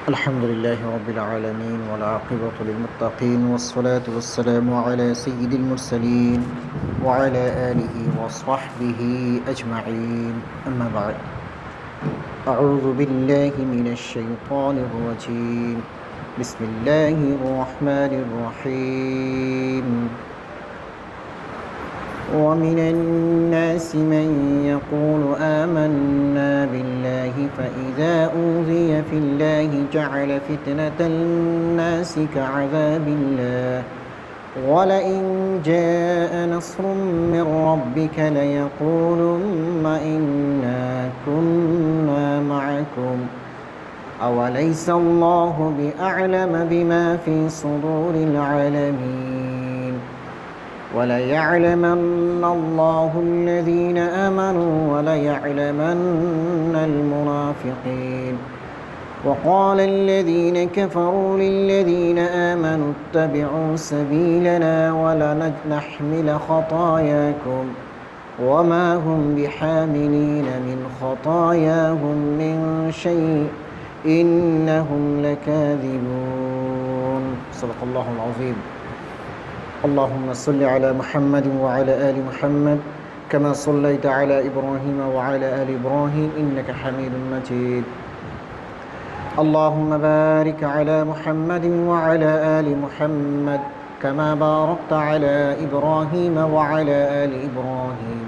الحمد لله رب العالمين والعاقبة للمتقين والصلاة والسلام على سيد المرسلين وعلى آله وصحبه أجمعين أما بعد أعوذ بالله من الشيطان الرجيم بسم الله الرحمن الرحيم ومن الناس من يقول آمنا بالله فإذا أوذي في الله جعل فتنة الناس كعذاب الله ولئن جاء نصر من ربك ليقولن إنا كنا معكم أوليس الله بأعلم بما في صدور العالمين وليعلمن الله الذين آمنوا وليعلمن المنافقين وقال الذين كفروا للذين آمنوا اتبعوا سبيلنا ولنحمل خطاياكم وما هم بحاملين من خطاياهم من شيء إنهم لكاذبون صدق الله العظيم اللهم صل على محمد وعلى آل محمد كما صليت على إبراهيم وعلى آل إبراهيم إنك حميد مجيد اللهم بارك على محمد وعلى آل محمد كما باركت على إبراهيم وعلى آل إبراهيم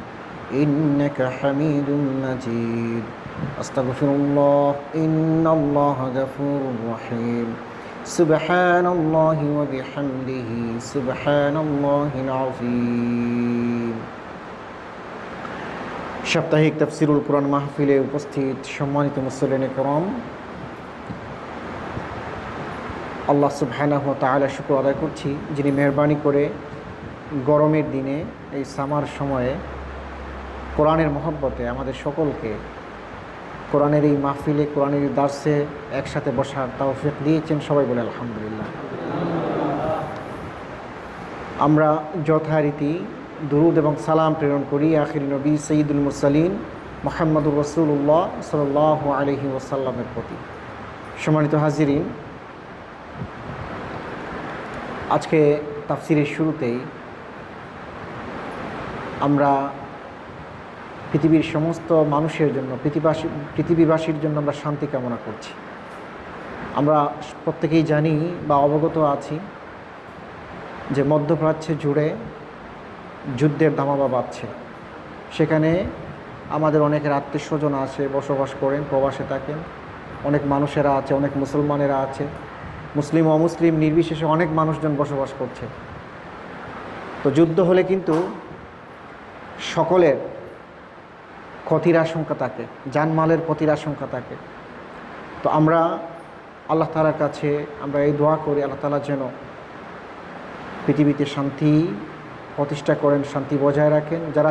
إنك حميد مجيد أستغفر الله إن الله غفور رحيم سبحان الله وبحمده سبحان الله العظيم সাপ্তাহিক তাফসীরুল কুরআন মাহফিলে উপস্থিত সম্মানিত মুসল্লিনে کرام আল্লাহ সুবহানাহু ওয়া তাআলা শুকর আদায় করছি যিনি মেহেরবানি করে গরমের দিনে এই সামার সময়ে কোরআনের মহব্বতে আমাদের সকলকে কোরআনের এই মাহফিলে কোরআনের এই দার্সে একসাথে বসার তৌফিক দিয়েছেন। সবাই বলে আলহামদুলিল্লাহ। আমরা যথারীতি দুরুদ এবং সালাম প্রেরণ করি আখির নবী সৈয়দুল মুরসালিন মুহাম্মদুর রাসূলুল্লাহ সাল্লাল্লাহু আলাইহি ওয়াসাল্লামের প্রতি। সম্মানিত হাজিরিন, আজকে তাফসিরের শুরুতেই আমরা পৃথিবীর সমস্ত মানুষের জন্য পৃথিবীবাসীর জন্য আমরা শান্তি কামনা করছি। আমরা প্রত্যেকেই জানি বা অবগত আছি যে মধ্যপ্রাচ্য জুড়ে যুদ্ধের ধামাবা বাজছে। সেখানে আমাদের অনেকের আত্মীয় স্বজন আছে, বসবাস করেন, প্রবাসে থাকেন, অনেক মানুষেরা আছে, অনেক মুসলমানেরা আছে, মুসলিম অমুসলিম নির্বিশেষে অনেক মানুষজন বসবাস করছে। তো যুদ্ধ হলে কিন্তু সকলের ক্ষতির আশঙ্কা থাকে, জানমালের ক্ষতির আশঙ্কা থাকে। তো আমরা আল্লাহ তাআলার কাছে আমরা এই দোয়া করি, আল্লাহ তাআলা যেন পৃথিবীতে শান্তি প্রতিষ্ঠা করেন, শান্তি বজায় রাখেন। যারা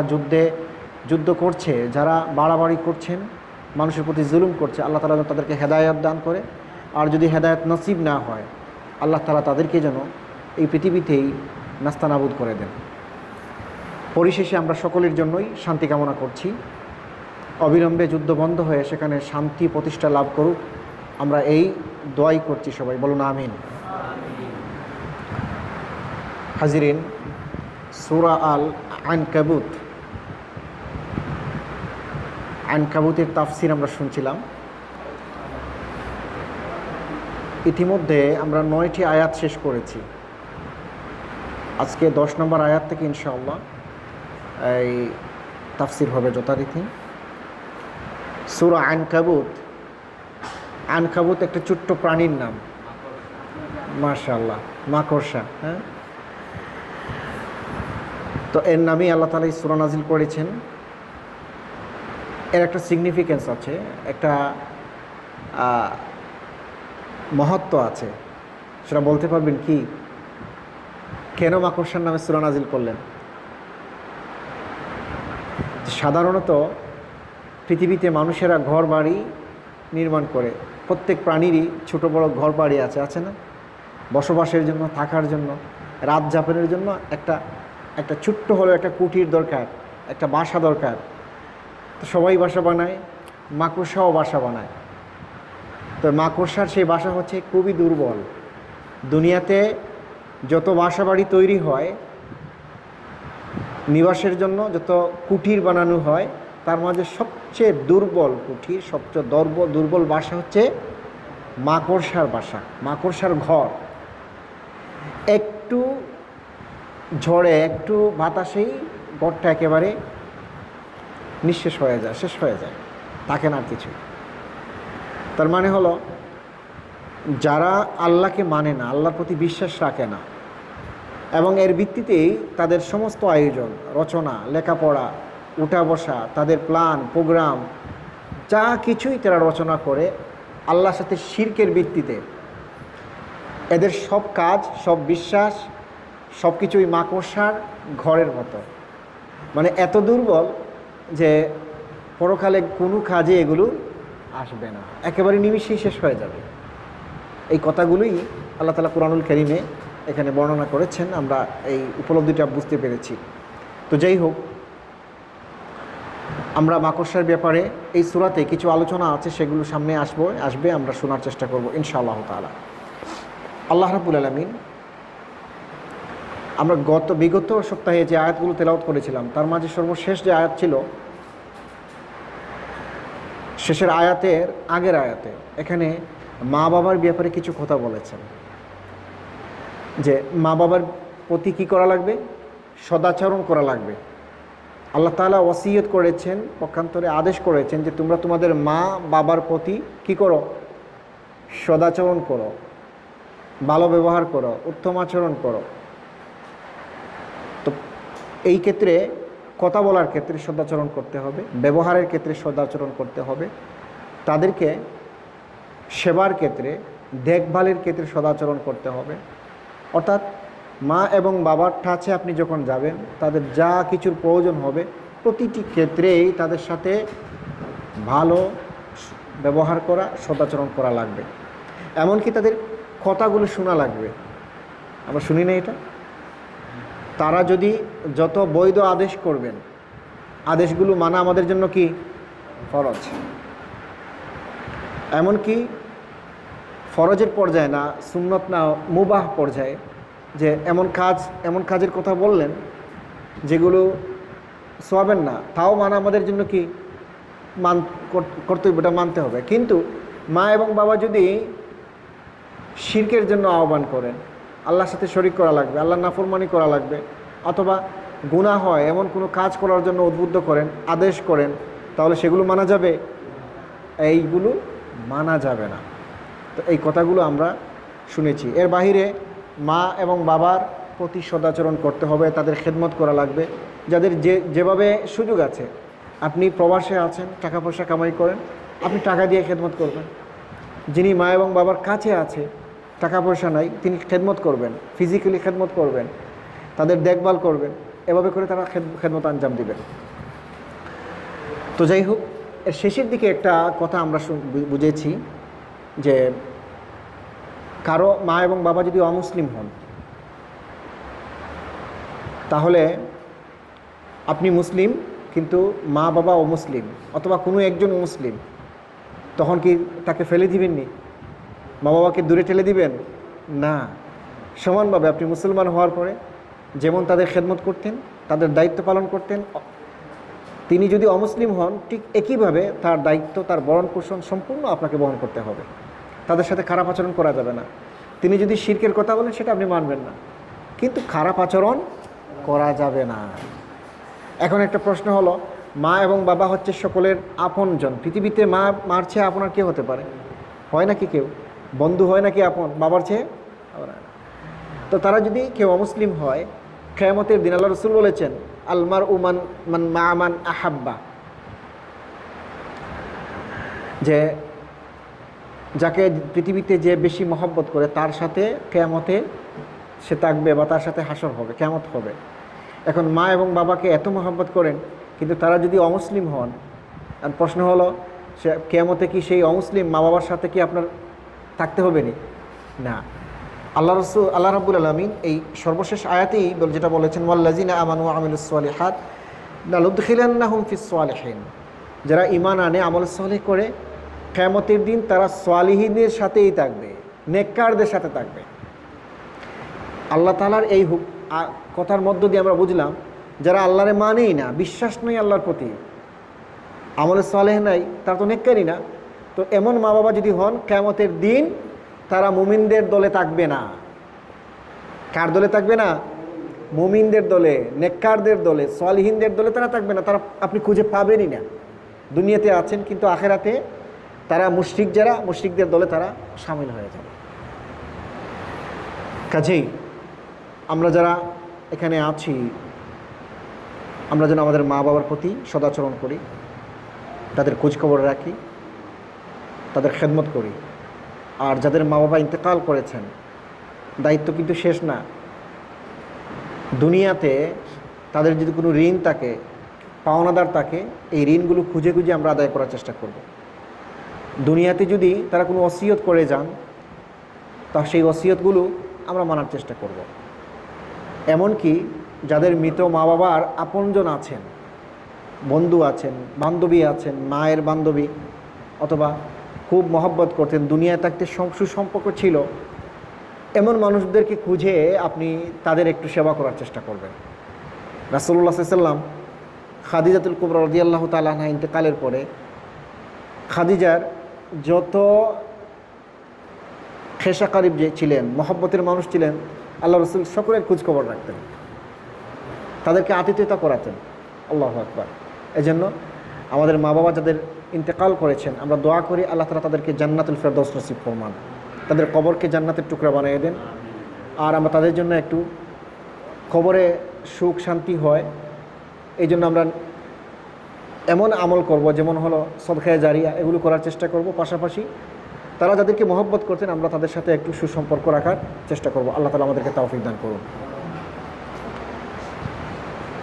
যুদ্ধ করছে, যারা বাড়াবাড়ি করছেন, মানুষের প্রতি জুলুম করছে, আল্লাহ তাআলা যেন তাদেরকে হেদায়েত দান করে। আর যদি হেদায়েত নসিব না হয়, আল্লাহ তাআলা তাদেরকে যেন এই পৃথিবীতেই নাস্তানাবুদ করে দেন। পরিশেষে আমরা সকলের জন্যই শান্তি কামনা করছি। অবিলম্বে যুদ্ধ বন্ধ হয়ে সেখানে শান্তি প্রতিষ্ঠা লাভ করুক, আমরা এই দোয়াই করছি। সবাই বলুন আমিন। হাজিরিন, সূরা আল আনকাবুতের তাফসির আমরা শুনছিলাম। ইতিমধ্যে আমরা 9টি আয়াত শেষ করেছি। আজকে 10 নম্বর আয়াত থেকে ইনশাআল্লাহ এই তাফসির হবে যথারীতি। সূরা আনকাবুত একটা ছোট্ট প্রাণীর নাম, মাশাআল্লাহ, মাকড়সা। হ্যাঁ, তো এর নামেই আল্লাহ তাআলা এই সূরা নাজিল করেছেন। এর একটা সিগনিফিকেন্স আছে, একটা মহত্ব আছে। সেটা বলতে পারবেন কি? কেন মাকড়সার নামে সূরা নাজিল করলেন? সাধারণত পৃথিবীতে মানুষেরা ঘর বাড়ি নির্মাণ করে, প্রত্যেক প্রাণীরই ছোটো বড় ঘর বাড়ি আছে না? বসবাসের জন্য, থাকার জন্য, রাত যাপনের জন্য একটা ছোট্ট হলেও একটা কুটির দরকার, একটা বাসা দরকার। তো সবাই বাসা বানায়, মাকড়সাও বাসা বানায়। তো মাকড়সার সেই বাসা হচ্ছে খুবই দুর্বল। দুনিয়াতে যত বাসা বাড়ি তৈরি হয় নিবাসের জন্য, যত কুটির বানানো হয়, তার মাঝে সবচেয়ে দুর্বল কুঠির, সবচেয়ে দুর্বল বাসা হচ্ছে মাকড়সার বাসা, মাকড়সার ঘর। একটু ঝড়ে, একটু বাতাসেই ঘরটা একেবারে নিঃশেষ হয়ে যায়, শেষ হয়ে যায়, থাকে না আর কিছু। তার মানে হলো, যারা আল্লাহকে মানে না, আল্লাহর প্রতি বিশ্বাস রাখে না, এবং এর ভিত্তিতেই তাদের সমস্ত আয়োজন, রচনা, লেখাপড়া, উঠা বসা, তাদের প্ল্যান প্রোগ্রাম যা কিছুই তারা রচনা করে আল্লাহর সাথে শিরকের ভিত্তিতে, এদের সব কাজ, সব বিশ্বাস, সব কিছুই মাকড়সার ঘরের মতো। মানে এত দুর্বল যে পরকালে কোনো কাজে এগুলো আসবে না, একেবারে নিমিষেই শেষ হয়ে যাবে। এই কথাগুলোই আল্লাহ তাআলা কুরআনুল কারীমে এখানে বর্ণনা করেছেন, আমরা এই উপলব্ধিটা বুঝতে পেরেছি। তো যাই হোক, আমরা মাকড়সার ব্যাপারে এই সূরাতে কিছু আলোচনা আছে, সেগুলো সামনে আসবে, আমরা শোনার চেষ্টা করব ইনশাআল্লাহ তাআলা। আল্লাহ রাব্বুল আলামিন, আমরা বিগত সপ্তাহে যে আয়াতগুলো তেলাওয়াত করেছিলাম তার মাঝে সর্বশেষ যে আয়াত ছিল, শেষের আয়াতের আগের আয়াতে এখানে মা বাবার ব্যাপারে কিছু কথা বলেছেন, যে মা বাবার প্রতি কী করা লাগবে, সদাচরণ করা লাগবে। আল্লাহ তাআলা ওয়াসিয়ত করেছেন, পক্ষান্তরে আদেশ করেছেন যে তোমরা তোমাদের মা বাবার প্রতি কী করো, সদাচরণ করো, ভালো ব্যবহার করো, উত্তম আচরণ করো। তো এই ক্ষেত্রে কথা বলার ক্ষেত্রে সদাচরণ করতে হবে, ব্যবহারের ক্ষেত্রে সদাচরণ করতে হবে, তাদেরকে সেবার ক্ষেত্রে, দেখভালের ক্ষেত্রে সদাচরণ করতে হবে। অর্থাৎ মা এবং বাবার কাছে আপনি যখন যাবেন, তাদের যা কিছুর প্রয়োজন হবে প্রতিটি ক্ষেত্রেই তাদের সাথে ভালো ব্যবহার করা, সদাচরণ করা লাগবে। এমনকি তাদের কথাগুলো শোনা লাগবে। আমরা শুনি না এটা? তারা যদি যত বৈধ আদেশ করবেন, আদেশগুলো মানা আমাদের জন্য কি ফরজ। এমনকি ফরজের পর্যায়ে না, সুন্নত না, মুবাহ পর্যায়ে, যে এমন কাজের কথা বললেন যেগুলো সওয়াবের না, তাও মানা আমাদের জন্য কি কর্তব্যটা মানতে হবে। কিন্তু মা এবং বাবা যদি শিরকের জন্য আহ্বান করেন, আল্লাহর সাথে শরিক করা লাগবে, আল্লাহর নাফরমানি করা লাগবে, অথবা গুনাহ হয় এমন কোনো কাজ করার জন্য উদ্বুদ্ধ করেন, আদেশ করেন, তাহলে সেগুলো মানা যাবে? এইগুলো মানা যাবে না। তো এই কথাগুলো আমরা শুনেছি। এর বাহিরে মা এবং বাবার প্রতি সদাচরণ করতে হবে, তাদের খেদমত করা লাগবে। যাদের যেভাবে সুযোগ আছে, আপনি প্রবাসে আছেন, টাকা পয়সা কামাই করেন, আপনি টাকা দিয়ে খেদমত করবেন। যিনি মা এবং বাবার কাছে আছে, টাকা পয়সা নাই, তিনি খেদমত করবেন, ফিজিক্যালি খেদমত করবেন, তাদের দেখভাল করবেন, এভাবে করে তারা খেদমত আঞ্জাম দিবেন। তো যাই হোক, এর শেষের দিকে একটা কথা আমরা বুঝেছি যে কারো মা এবং বাবা যদি অমুসলিম হন, তাহলে আপনি মুসলিম কিন্তু মা বাবা অমুসলিম, অথবা কোনো একজন মুসলিম, তখন কি তাকে ফেলে দিবেননি? মা বাবাকে দূরে ঠেলে দিবেন না। সমানভাবে আপনি মুসলমান হওয়ার পরে যেমন তাদের খেদমত করতেন, তাদের দায়িত্ব পালন করতেন, তিনি যদি অমুসলিম হন ঠিক একইভাবে তার দায়িত্ব, তার ভরণ পোষণ সম্পূর্ণ আপনাকে বহন করতে হবে। তাদের সাথে খারাপ আচরণ করা যাবে না। তিনি যদি শিরকের কথা বলেন সেটা আপনি মানবেন না, কিন্তু খারাপ আচরণ করা যাবে না। এখন একটা প্রশ্ন হলো, মা এবং বাবা হচ্ছে সকলের আপনজন। পৃথিবীতে মার চেয়ে আপনার কে হতে পারে? হয় নাকি কেউ? বন্ধু হয় নাকি আপন বাবার চেয়ে? তো তারা যদি কেউ অমুসলিম হয়, কিয়ামতের দিন আল্লাহ রাসূল বলেছেন, আলমার উমান মান মামান আহাব্বা, যে যাকে পৃথিবীতে যে বেশি মহব্বত করে তার সাথে কিয়ামতে সে থাকবে, বা তার সাথে হাসর হবে, কিয়ামত হবে। এখন মা এবং বাবাকে এত মহব্বত করেন, কিন্তু তারা যদি অমুসলিম হন, আর প্রশ্ন হলো, সে কিয়ামতে কি সেই অমুসলিম মা বাবার সাথে কি আপনার থাকতে হবে না? আল্লাহ রাব্বুল আলামিন এই সর্বশেষ আয়াতেই যেটা বলেছেন, ওয়াল্লাযিনা আমানু ওয়া আমিলুস সালিহাত লানুদখিলান্নাহুম ফিস সালিহিন, যারা ঈমান আনে, আমল সালেহ করে, কিয়ামতের দিন তারা সালিহিনদের সাথেই থাকবে, নেককারদের সাথে থাকবে। আল্লাহ তাআলার এই কথার মধ্য দিয়ে আমরা বুঝলাম যারা আল্লাহরে মানেই না, বিশ্বাস নেই আল্লাহর প্রতি, আমলে সালেহ নাই, তারা তো নেককারই না। তো এমন মা বাবা যদি হন, কিয়ামতের দিন তারা মুমিনদের দলে থাকবে না। কার দলে থাকবে না? মুমিনদের দলে, নেককারদের দলে, সালিহিনদের দলে তারা থাকবে না। তারা আপনি খুঁজে পাবেনই না। দুনিয়াতে আছেন কিন্তু আখেরাতে তারা মুশরিক, যারা মুশরিকদের দলে তারা শামিল হয়ে যাবে। কাজেই আমরা যারা এখানে আছি, আমরা যেন আমাদের মা বাবার প্রতি সদাচরণ করি, তাদের খোঁজখবর রাখি, তাদের খেদমত করি। আর যাদের মা বাবা ইন্তেকাল করেছেন, দায়িত্ব কিন্তু শেষ না। দুনিয়াতে তাদের যদি কোনো ঋণ থাকে, পাওনাদার থাকে, এই ঋণগুলো খুঁজে খুঁজে আমরা আদায় করার চেষ্টা করব। দুনিয়াতে যদি তারা কোনো ওসিয়ত করে যান, তা সেই ওসিয়তগুলো আমরা মানার চেষ্টা করব। এমনকি যাদের মৃত মা বাবার আপনজন আছেন, বন্ধু আছেন, বান্ধবী আছেন, মায়ের বান্ধবী, অথবা খুব মহব্বত করতেন, দুনিয়ায় থাকতে সুসম্পর্ক ছিল, এমন মানুষদেরকে খুঁজে আপনি তাদের একটু সেবা করার চেষ্টা করবেন। রাসূলুল্লাহ সাল্লাল্লাহু আলাইহি ওয়াসাল্লাম খাদিজাতুল কুবরা রাদিয়াল্লাহু তাআলা আনহা ইন্তেকালের পরে খাদিজার যত খেশা কারিব যে ছিলেন, মহব্বতের মানুষ ছিলেন, আল্লাহ রসুল সকলের খোঁজখবর রাখতেন, তাদেরকে আতিথ্যতা করাতেন। আল্লাহু আকবার। এজন্য আমাদের মা বাবা যাদের ইন্তেকাল করেছেন, আমরা দোয়া করি আল্লাহ তাআলা তাদেরকে জান্নাতুল ফেরদৌস নসিব ফরমান, তাদের কবরকে জান্নাতের টুকরা বানিয়ে দেন। আর আমরা তাদের জন্য একটু কবরে সুখ শান্তি হয়, এই জন্য আমরা এমন আমল করব যেমন হলো সদকায়ে জারিয়া, এগুলো করার চেষ্টা করব। পাশাপাশি তারা যাদেরকে মহব্বত করতেন, আমরা তাদের সাথে একটু সুসম্পর্ক রাখার চেষ্টা করব। আল্লাহ তাআলা আমাদেরকে তৌফিক দান করুন।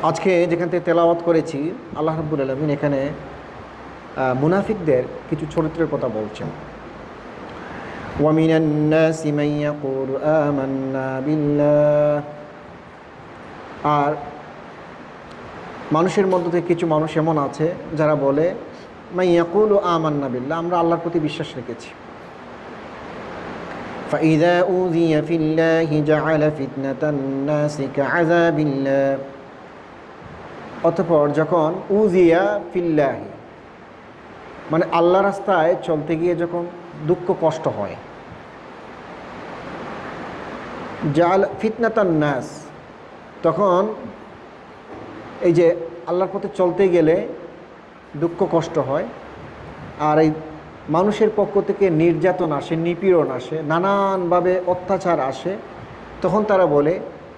আজকে যেখান থেকে তেলাওয়াত করেছি, আল্লাহ রাব্বুল আলামিন এখানে মুনাফিকদের কিছু চরিত্রের কথা বলছেন। ওয়ামিনান নাসি মান ইয়াকুলু আমান্না বিল্লাহ। আর মানুষের মধ্য থেকে কিছু মানুষ এমন আছে যারা বলে মান ইয়াকুলু আমান্না বিল্লাহ, আমরা আল্লাহর প্রতি বিশ্বাস রেখেছি। فإذا أوذي في الله جعل فتنة الناس كعذاب الله। অতঃপর যখন উজিয়া ফিল্লাহি, মানে আল্লাহ রাস্তায় চলতে গিয়ে যখন দুঃখ কষ্ট হয়, জাল ফিতনাতান নাস, তখন এই যে আল্লাহর পথে চলতে গেলে দুঃখ কষ্ট হয়, আর এই মানুষের পক্ষ থেকে নির্যাতন আসে, নিপীড়ন আসে, নানানভাবে অত্যাচার আসে, তখন তারা বলে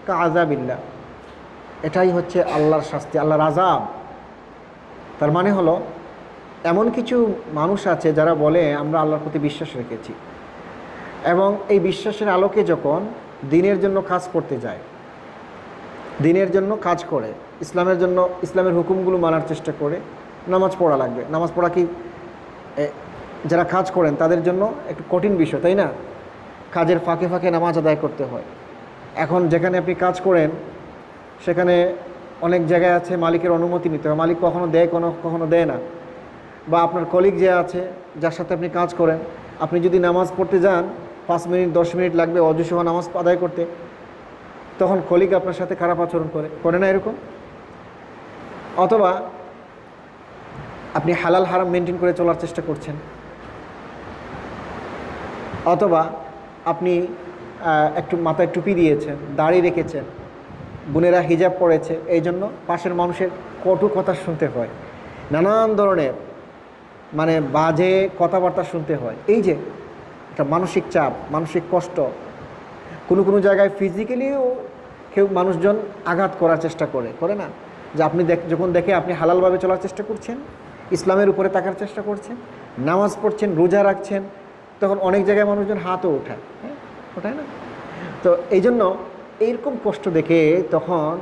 কাযাবিল্লাহ, এটাই হচ্ছে আল্লাহর শাস্তি, আল্লাহর আযাব। তার মানে হলো এমন কিছু মানুষ আছে যারা বলে আমরা আল্লাহর প্রতি বিশ্বাস রেখেছি, এবং এই বিশ্বাসের আলোকে যখন দ্বীনের জন্য কাজ করতে যায়, দ্বীনের জন্য কাজ করে, ইসলামের জন্য, ইসলামের হুকুমগুলো মানার চেষ্টা করে, নামাজ পড়া লাগবে। নামাজ পড়া কি যারা কাজ করেন তাদের জন্য একটু কঠিন বিষয়, তাই না? কাজের ফাঁকে ফাঁকে নামাজ আদায় করতে হয়। এখন যেখানে আপনি কাজ করেন সেখানে অনেক জায়গায় আছে মালিকের অনুমতি নিতে হয়, মালিক কখনো দেয়, কখনো দেয় না। বা আপনার কলিগ যে আছে, যার সাথে আপনি কাজ করেন, আপনি যদি নামাজ পড়তে যান 5 মিনিট 10 মিনিট লাগবে অযুসহ নামাজ আদায় করতে, তখন কলিগ আপনার সাথে খারাপ আচরণ করে না এরকম? অথবা আপনি হালাল হারাম মেনটেন করে চলার চেষ্টা করছেন, অথবা আপনি একটু মাথায় টুপি দিয়েছেন, দাড়ি রেখেছেন, বোনেরা হিজাব পড়েছে, এই জন্য পাশের মানুষের কটু কথা শুনতে হয়, নানান ধরনের মানে বাজে কথাবার্তা শুনতে হয়। এই যে একটা মানসিক চাপ, মানসিক কষ্ট, কোনো জায়গায় ফিজিক্যালিও কেউ মানুষজন আঘাত করার চেষ্টা করে না? যে আপনি যখন দেখে আপনি হালালভাবে চলার চেষ্টা করছেন, ইসলামের উপরে থাকার চেষ্টা করছেন, নামাজ পড়ছেন, রোজা রাখছেন, তখন অনেক জায়গায় মানুষজন হাতও ওঠায়, হ্যাঁ ওঠায় না? তো এই জন্য এইরকম কষ্ট দেখে তখন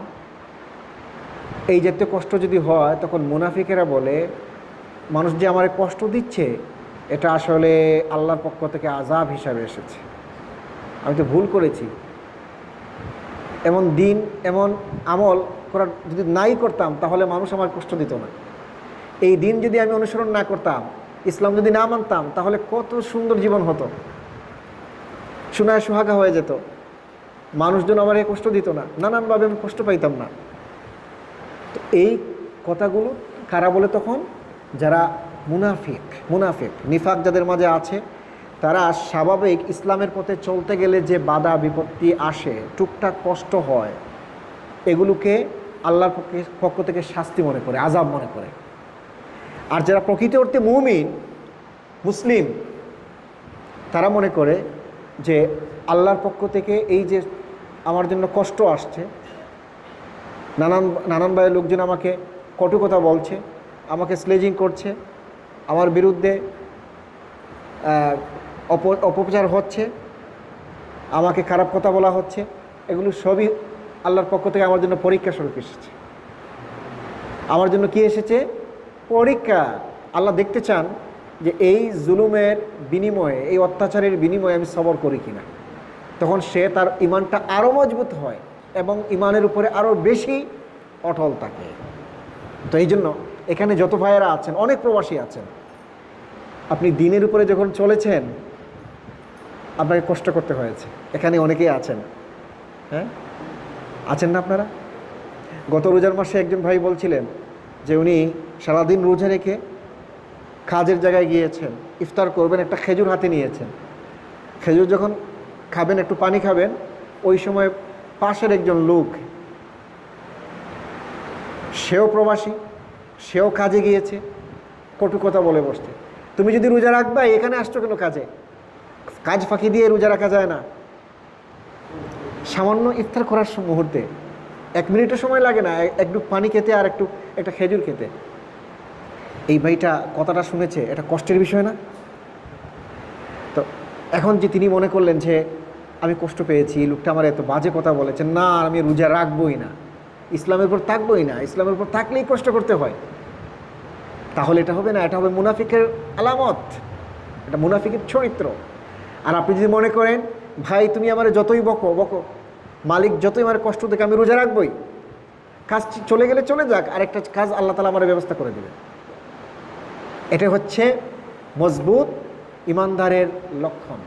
এই জাতীয় কষ্ট যদি হয়, তখন মুনাফিকেরা বলে মানুষ যে আমার কষ্ট দিচ্ছে এটা আসলে আল্লাহর পক্ষ থেকে আযাব হিসাবে এসেছে, আমি তো ভুল করেছি। এমন দিন, এমন আমল করার যদি নাই করতাম তাহলে মানুষ আমার কষ্ট দিত না। এই দিন যদি আমি অনুসরণ না করতাম ইসলাম যদি না মানতাম তাহলে কত সুন্দর জীবন হতো, সোনায় সোহাগা হয়ে যেত, মানুষজন আমার এই কষ্ট দিত না, নানানভাবে আমি কষ্ট পাইতাম না। তো এই কথাগুলো কারা বলে তখন? যারা মুনাফিক নিফাক যাদের মাঝে আছে, তারা স্বাভাবিক ইসলামের পথে চলতে গেলে যে বাধা বিপত্তি আসে, টুকটাক কষ্ট হয়, এগুলোকে আল্লাহর পক্ষ থেকে শাস্তি মনে করে, আযাব মনে করে। আর যারা প্রকৃত অর্থে মুমিন মুসলিম, তারা মনে করে যে আল্লাহর পক্ষ থেকে এই যে আমার জন্য কষ্ট আসছে, নানানভাবে লোকজন আমাকে কটু কথা বলছে, আমাকে স্লেজিং করছে, আমার বিরুদ্ধে অপপ্রচার হচ্ছে, আমাকে খারাপ কথা বলা হচ্ছে, এগুলো সবই আল্লাহর পক্ষ থেকে আমার জন্য পরীক্ষা স্বরূপ এসেছে। আমার জন্য কি এসেছে? পরীক্ষা। আল্লাহ দেখতে চান যে এই জুলুমের বিনিময়ে, এই অত্যাচারের বিনিময়ে আমি সবর করি কিনা। তখন সে তার ইমানটা আরও মজবুত হয় এবং ইমানের উপরে আরও বেশি অটল থাকে। তো এই জন্য এখানে যত ভাইয়েরা আছেন, অনেক প্রবাসী আছেন, আপনি দিনের উপরে যখন চলেছেন আপনাকে কষ্ট করতে হয়েছে। এখানে অনেকেই আছেন, হ্যাঁ আছেন না আপনারা? গত রোজার মাসে একজন ভাই বলছিলেন যে উনি সারাদিন রোজা রেখে কাজের জায়গায় গিয়েছেন, ইফতার করবেন, একটা খেজুর হাতে নিয়েছেন। খেজুর যখন খাবেন, একটু পানি খাবেন, ওই সময় পাশের একজন লোক, সেও প্রবাসী, সেও কাজে গিয়েছে, কটু কথা বলে বসছে। তুমি যদি রোজা রাখবা, এখানে আসছো কেন কাজে? কাজ ফাঁকি দিয়ে রোজা রাখা যায় না। সামান্য ইফতার করার মুহূর্তে 1 মিনিটও সময় লাগে না, একটু পানি খেতে আর একটা খেজুর খেতে। এই ভাইটা কথাটা শুনেছে, এটা কষ্টের বিষয় না? তো এখন যে তিনি মনে করলেন যে আমি কষ্ট পেয়েছি, লোকটা আমার এত বাজে কথা বলেছে, না আমি রোজা রাখবই না, ইসলামের উপর থাকবই না, ইসলামের উপর থাকলেই কষ্ট করতে হয়, তাহলে এটা হবে না। এটা হবে মুনাফিকের আলামত, এটা মুনাফিকের চরিত্র। আর আপনি যদি মনে করেন ভাই তুমি আমার যতই বকো, মালিক যতই আমার কষ্ট থেকে আমি রোজা রাখবই, কাজ চলে গেলে চলে যাক, আরেকটা কাজ আল্লাহ তাআলা আমার ব্যবস্থা করে দেবে। এটা হচ্ছে মজবুত ইমানদারের লক্ষণ।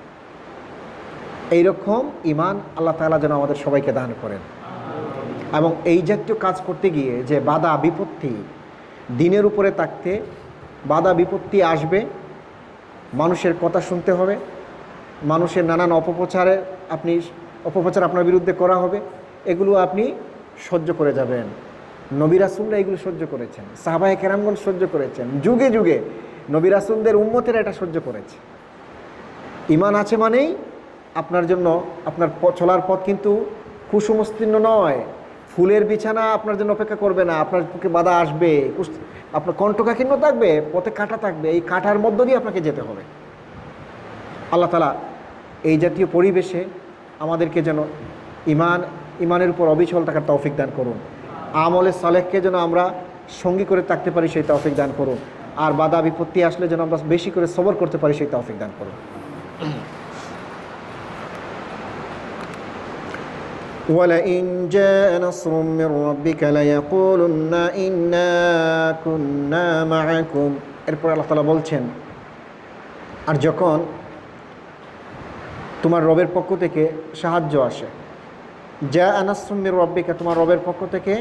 এইরকম ইমান আল্লাহ তাআলা যেন আমাদের সবাইকে দান করেন। এবং এই জাতীয় কাজ করতে গিয়ে যে বাধা বিপত্তি, দিনের উপরে থাকতে বাধা বিপত্তি আসবে, মানুষের কথা শুনতে হবে, মানুষের নানান অপপ্রচার আপনার বিরুদ্ধে করা হবে, এগুলো আপনি সহ্য করে যাবেন। নবী রাসূলরা এগুলো সহ্য করেছেন, সাহাবায়ে কেরামগণ সহ্য করেছেন, যুগে যুগে নবী রাসূলদের উম্মতেরা এটা সহ্য করেছে। ঈমান আছে মানেই আপনার জন্য আপনার চলার পথ কিন্তু কুসুমস্তীর্ণ নয়, ফুলের বিছানা আপনার জন্য অপেক্ষা করবে না, আপনার পক্ষে বাধা আসবে, আপনার কণ্ঠকাঠিন্য থাকবে, পথে কাঁটা থাকবে, এই কাঁটার মধ্য দিয়ে আপনাকে যেতে হবে। আল্লাহ তাআলা এই জাতীয় পরিবেশে আমাদেরকে যেন ইমানের উপর অবিচল থাকার তৌফিক দান করুন, আমলে সালেহকে যেন আমরা সঙ্গী করে থাকতে পারি সেই তৌফিক দান করুন, আর বাধা বিপত্তি আসলে যেন আমরা বেশি করে সবর করতে পারি সেই তৌফিক দান করুন। وَلَئِنْ جَاءَ نَصْرٌ مِّن رَّبِّكَ لَيَقُولُنَّ إِنَّا كُنَّا مَعَكُمْ। এরপর আল্লাহ তাআলা বলছেন, আর যখন তোমার রবের পক্ষ থেকে সাহায্য আসে, জাআ নাসরুম মির রাব্বিকা, তোমার রবের পক্ষ থেকে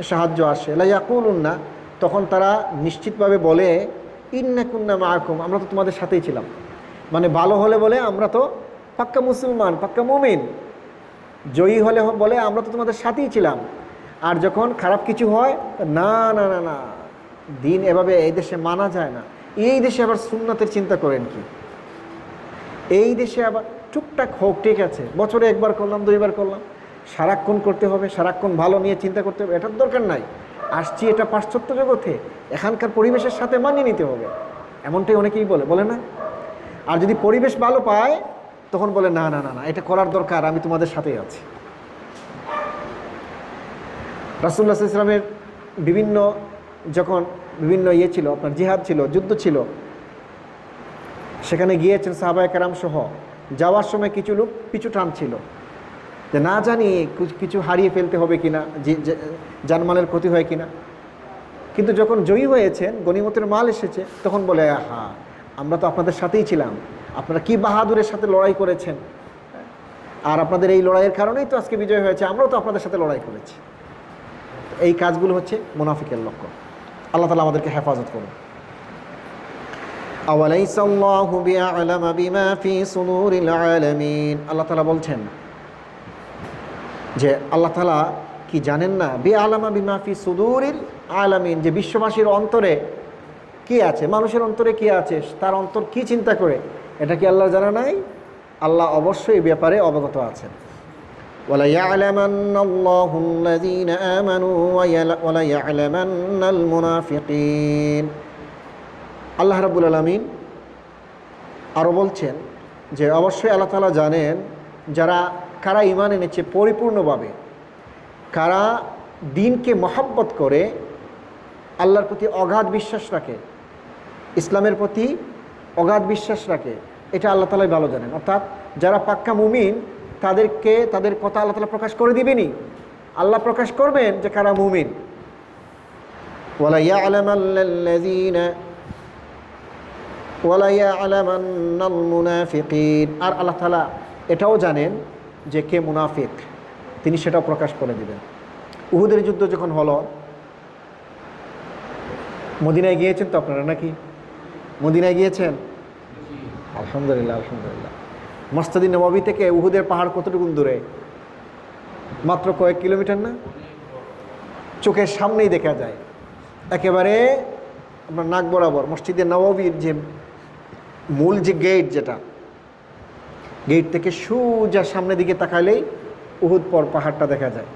সাহায্য আসে, লা ইয়াকুলুন্না, তখন তারা নিশ্চিতভাবে বলে, ইন্না কুন্না মাআকুম, আমরা তো তোমাদের সাথেই ছিলাম। মানে ভালো হলে বলে আমরা তো পাক্কা মুসলমান, পাক্কা মুমিন, জয়ী হলে বলে আমরা তো তোমাদের সাথেই ছিলাম। আর যখন খারাপ কিছু হয়, না না না না, দিন এভাবে এই দেশে মানা যায় না, এই দেশে আবার সুন্নাতের চিন্তা করেন কি, এই দেশে আবার টুকটাক হোক, ঠিক আছে, বছরে 1বার করলাম 2বার করলাম, সারাক্ষণ করতে হবে, সারাক্ষণ ভালো নিয়ে চিন্তা করতে হবে, এটার দরকার নাই। আসছি এটা পাশ্চাত্য জগতে, এখানকার পরিবেশের সাথে মানিয়ে নিতে হবে, এমনটাই অনেকেই বলে না। আর যদি পরিবেশ ভালো পায় তখন বলে না না না না, এটা করার দরকার, আমি তোমাদের সাথেই আছি। রাসূলুল্লাহ সাল্লাল্লাহু আলাইহি ওয়াসাল্লামের বিভিন্ন ছিল, আপনার জিহাদ ছিল, যুদ্ধ ছিল, সেখানে গিয়েছেন সাহাবায়ে কেরাম সহ। যাওয়ার সময় কিছু লোক পিছু টানছিল যে না জানি কিছু হারিয়ে ফেলতে হবে কিনা, জানমালের ক্ষতি হয় কিনা। কিন্তু যখন জয়ী হয়েছেন, গনিমতের মাল এসেছে, তখন বলে হ্যাঁ আমরা তো আপনাদের সাথেই ছিলাম, আপনারা কি বাহাদুরের সাথে লড়াই করেছেন, আর আপনাদের এই লড়াইয়ের কারণেই তো আজকে বিজয় হয়েছে, আমরাও তো আপনাদের সাথে লড়াই করেছি। এই কাজগুলো হচ্ছে মুনাফিকের লক্ষণ। আল্লাহ তাআলা আমাদেরকে হেফাজত করুন। আওয়ালাইসাল্লাহু বিআ'লামা বিমা ফি সুদুরিল আলামিন, আল্লাহ তাআলা বলছেন যে আল্লাহ তাআলা কি জানেন না, বিআ'লামা বিমা ফি সুদুরিল আলামিন, যে বিশ্ববাসীর অন্তরে কি আছে, মানুষের অন্তরে কি আছে, তার অন্তর কি চিন্তা করে, এটা কি আল্লাহ জানা নাই? আল্লাহ অবশ্যই এই ব্যাপারে অবগত আছেন। ওয়ালা ইয়া'লামান্নাল্লাহুল্লাযীনা আমানু ওয়ালা ইয়া'লামান্নাল মুনাফিকিন। আল্লাহ রাব্বুল আলামিন আরও বলছেন যে অবশ্যই আল্লাহ তাআলা জানেন কারা ঈমান এনেছে পরিপূর্ণভাবে, কারা দ্বীনকে মহব্বত করে, আল্লাহর প্রতি অগাধ বিশ্বাস রাখে, ইসলামের প্রতি অগাধ বিশ্বাস রাখে, এটা আল্লাহ তাআলাই ভালো জানেন। অর্থাৎ যারা পাক্কা মুমিন তাদের কথা আল্লাহ তাআলা প্রকাশ করে দিবেনই, আল্লাহ প্রকাশ করবেন যে কারা মুমিন। ওয়ালা ইয়া'লামান্নাল মুনাফিকিন, আর আল্লাহ তাআলা এটাও জানেন যে কে মুনাফিক, তিনি সেটাও প্রকাশ করে দিবেন। উহুদের যুদ্ধ যখন হলো, মদিনায় গিয়েছেন তো আপনারা নাকি? মদিনায় গিয়েছেন? আলহামদুলিল্লাহ আলহামদুলিল্লাহ। মসজিদে নববী থেকে উহুদের পাহাড় কতটুকু দূরে? মাত্র কয়েক কিলোমিটার না? চোখের সামনেই দেখা যায়, একেবারে আপনার নাক বরাবর মসজিদে নববীর যে মূল যে গেট, যেটা গেট থেকে সোজা সামনের দিকে তাকাইলেই উহুদ পাহাড়টা দেখা যায়।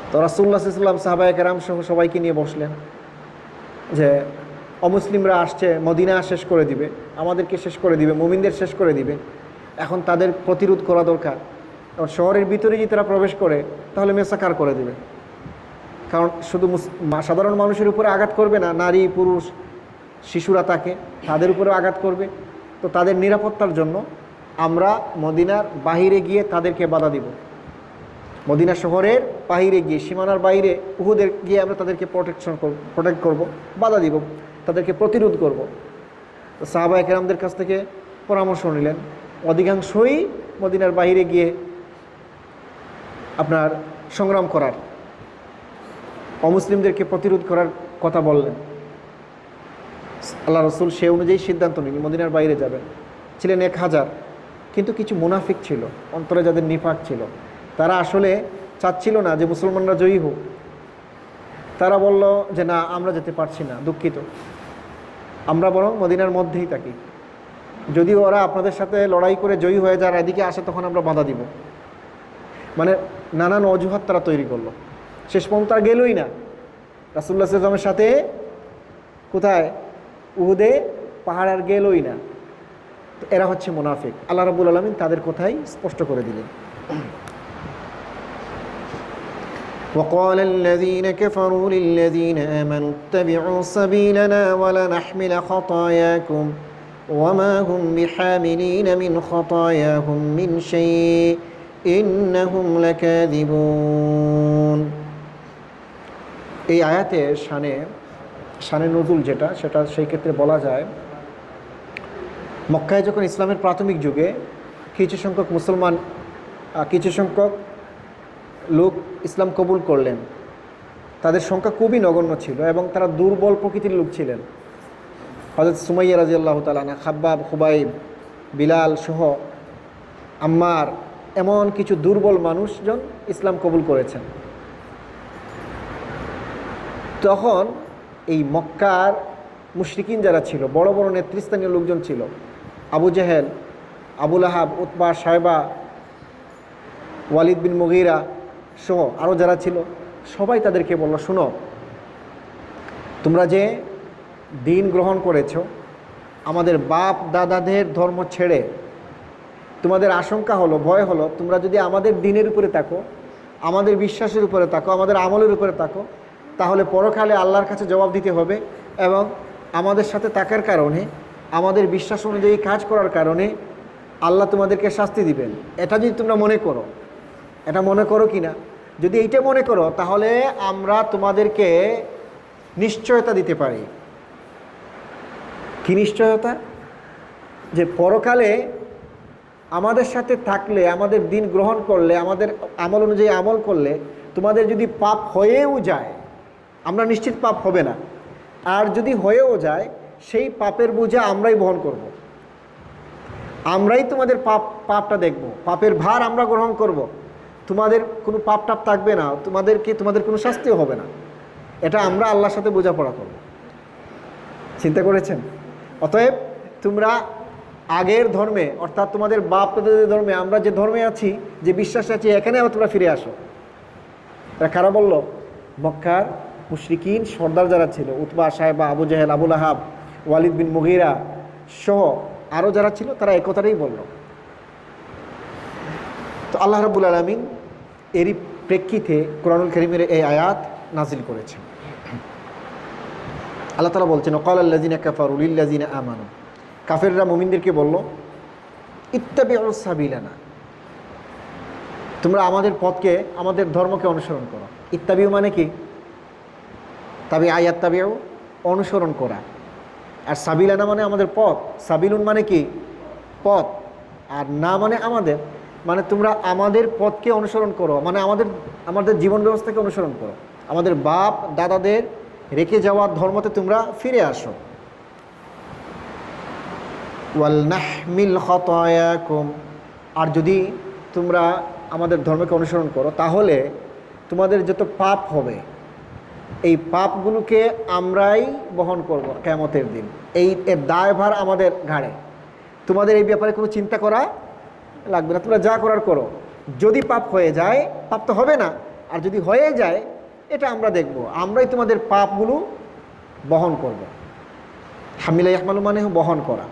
তো রাসূলুল্লাহ সাল্লাল্লাহু আলাইহি ওয়াসাল্লাম সাহাবায়ে কেরাম সহ সবাইকে নিয়ে বসলেন যে অমুসলিমরা আসছে, মদিনা শেষ করে দিবে, আমাদেরকে শেষ করে দিবে, মুমিনদের শেষ করে দিবে, এখন তাদের প্রতিরোধ করা দরকার। কারণ শহরের ভিতরে যদি তারা প্রবেশ করে তাহলে মেসাকার করে দিবে, কারণ শুধু সাধারণ মানুষের উপরে আঘাত করবে না, নারী পুরুষ শিশুরা তাদের উপরেও আঘাত করবে। তো তাদের নিরাপত্তার জন্য আমরা মদিনার বাহিরে গিয়ে তাদেরকে বাধা দিব, মদিনা শহরের বাহিরে গিয়ে, সীমানার বাইরে উহুদের গিয়ে আমরা তাদেরকে প্রোটেক্ট করব, বাধা দিব, তাদেরকে প্রতিরোধ করব। তো সাহাবায়ে কেরামদের কাছ থেকে পরামর্শ নিলেন, অধিকাংশই মদিনার বাইরে গিয়ে আপনার সংগ্রাম করার, অমুসলিমদেরকে প্রতিরোধ করার কথা বললেন। আল্লাহ রসুল সে অনুযায়ী সিদ্ধান্ত নিন, মদিনার বাইরে যাবেন। ছিলেন 1000, কিন্তু কিছু মুনাফিক ছিল, অন্তরে যাদের নিফাক ছিল, তারা আসলে চাচ্ছিল না যে মুসলমানরা জয়ী হোক। তারা বলল যে না, আমরা যেতে পারছি না, দুঃখিত, আমরা বরং মদিনার মধ্যেই থাকি, যদি ওরা আপনাদের সাথে লড়াই করে জয়ী হয়ে যায়, এদিকে আসে, তখন আমরা বাধা দিব। মানে নানান অজুহাত তারা তৈরি করলো, শেষ পর্যন্ত তারা গেলই না রাসূলুল্লাহ সাল্লাল্লাহু আলাইহি ওয়াসাল্লামের সাথে। কোথায়? উহুদে পাহাড় আর গেলই না। তো এরা হচ্ছে মুনাফিক। আল্লাহ রাব্বুল আলামিন তাদের কথাই স্পষ্ট করে দিলেন। وقال الذين كفروا للذين آمنوا اتبعوا سبيلنا ولا نحمل خطاياكم وما هم بحاملين من خطاياهم من شيء إنهم لكاذبون। এই আয়াতের শানে নজুল সেটা সেই ক্ষেত্রে বলা যায়, মক্কায় যখন ইসলামের প্রাথমিক যুগে কিছু সংখ্যক লোক ইসলাম কবুল করলেন, তাদের সংখ্যা খুবই নগণ্য ছিল এবং তারা দুর্বল প্রকৃতির লোক ছিলেন। হযরত সুমাইয়া রাদিয়াল্লাহু তাআলা আনহা, খাব্বাব, খুবাইব, বিলাল সহ আম্মার, এমন কিছু দুর্বল মানুষজন ইসলাম কবুল করেছেন। তখন এই মক্কার মুশরিকিন যারা ছিল, বড় বড় নেতৃস্থানীয় লোকজন ছিল, আবু জেহেল, আবু লাহাব, উতবা, শায়বা, ওয়ালিদ বিন মুগীরা সহ আরও যারা ছিল, সবাই তাদেরকে বলল, শুনো, তোমরা যে দিন গ্রহণ করেছো, আমাদের বাপ দাদাদের ধর্ম ছেড়ে তোমাদের আশঙ্কা হলো, ভয় হলো, তোমরা যদি আমাদের দিনের উপরে থাকো, আমাদের বিশ্বাসের উপরে থাকো, আমাদের আমলের উপরে থাকো, তাহলে পরকালে আল্লাহর কাছে জবাব দিতে হবে এবং আমাদের সাথে থাকার কারণে, আমাদের বিশ্বাস অনুযায়ী কাজ করার কারণে আল্লাহ তোমাদেরকে শাস্তি দিবেন। এটা যদি তোমরা মনে করো, এটা মনে করো কি না? যদি এইটা মনে করো, তাহলে আমরা তোমাদেরকে নিশ্চয়তা দিতে পারি কি নিশ্চয়তা? যে পরকালে আমাদের সাথে থাকলে, আমাদের দিন গ্রহণ করলে, আমাদের আমল অনুযায়ী আমল করলে তোমাদের যদি পাপ হয়েও যায়, আমরা নিশ্চিত পাপ হবে না, আর যদি হয়েও যায় সেই পাপের বোঝা আমরাই বহন করব। আমরাই তোমাদের পাপটা দেখব, পাপের ভার আমরা গ্রহণ করব। তোমাদের কোনো পাপ টাপ থাকবে না, তোমাদের কোনো শাস্তিও হবে না। এটা আমরা আল্লাহর সাথে বোঝাপড়া করব। চিন্তা করেছেন? অতএব তোমরা আগের ধর্মে, অর্থাৎ তোমাদের বাপ দাদাদের ধর্মে, আমরা যে ধর্মে আছি, যে বিশ্বাসে আছি, এখানে আবার তোমরা ফিরে আসো। এরা কারা বলল? মক্কার মুশরিকিন সর্দার যারা ছিল, উতবা, সাহেবা, আবু জাহেল, আবুল আহাব, ওয়ালিদ বিন মুগীরা সহ আরও যারা ছিল, তারা একথাটাই বলল। তো আল্লাহ রাব্বুল আলামিন এরই প্রেক্ষিতে কোরআনুল কারীমের এই আয়াত নাজিল করেছেন। আল্লাহ তাআলা বলছেন, ওয়াকাল আল্লাযিনা কাফারু লিল্লাযিনা আমানু, কাফেররা মুমিনদেরকে বলল, ইত্তাবিউস সাবিলানা, তোমরা আমাদের পথকে, আমাদের ধর্মকে অনুসরণ করো। ইত্তাবিউ মানে কি? তাবি আয়াত তাবিউ, অনুসরণ করা। আর সাবিলানা মানে আমাদের পথ। সাবিলুন মানে কি? পথ। আর না মানে আমাদের, মানে তোমরা আমাদের পথকে অনুসরণ করো, মানে আমাদের জীবন ব্যবস্থাকে অনুসরণ করো, আমাদের বাপ দাদাদের রেখে যাওয়া ধর্মতে তোমরা ফিরে আসো। ওয়াল নাহমিল খাতায়াকুম, আর যদি তোমরা আমাদের ধর্মকে অনুসরণ করো তাহলে তোমাদের যত পাপ হবে এই পাপগুলোকে আমরাই বহন করব কিয়ামতের দিন। এর দায়ভার আমাদের ঘাড়ে। তোমাদের এই ব্যাপারে কোনো চিন্তা করা লাগবে না, তোমরা যা করার করো। যদি পাপ হয়ে যায়, পাপ তো হবে না, আর যদি হয়ে যায় এটা আমরা দেখব, আমরাই তোমাদের পাপগুলো বহন করব। হামিলা ইয়াহমালু মানে বহন করা।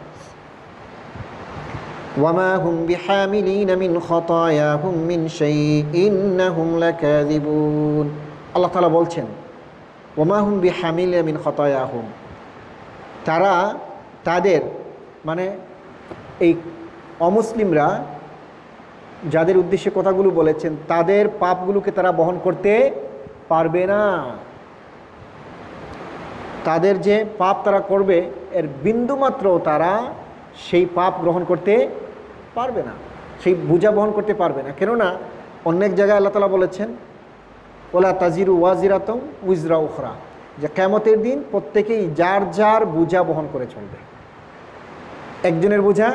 ওয়ামা হুম বিহামিলিনা মিন খাতায়াহুম মিন শাইইন ইন্নাহুম লাকাযিবুন। আল্লাহ তাআলা বলছেন, ওয়ামা হুম বিহামিলিনা মিন খাতায়াহুম, তাদের মানে এই অমুসলিমরা যাদের উদ্দেশ্যে কথাগুলো বলেছেন, তাদের পাপগুলোকে তারা বহন করতে পারবে না। তাদের যে পাপ তারা করবে এর বিন্দুমাত্র তারা সেই পাপ গ্রহণ করতে পারবে না, সেই বোঝা বহন করতে পারবে না। কেননা অনেক জায়গায় আল্লাহ তাআলা বলেছেন, ওয়ালা তাজিরু ওয়াজিরাতুম উজরা উখরা, যে কিয়ামতের দিন প্রত্যেকেই যার যার বোঝা বহন করে চলবে। একজনের বোঝা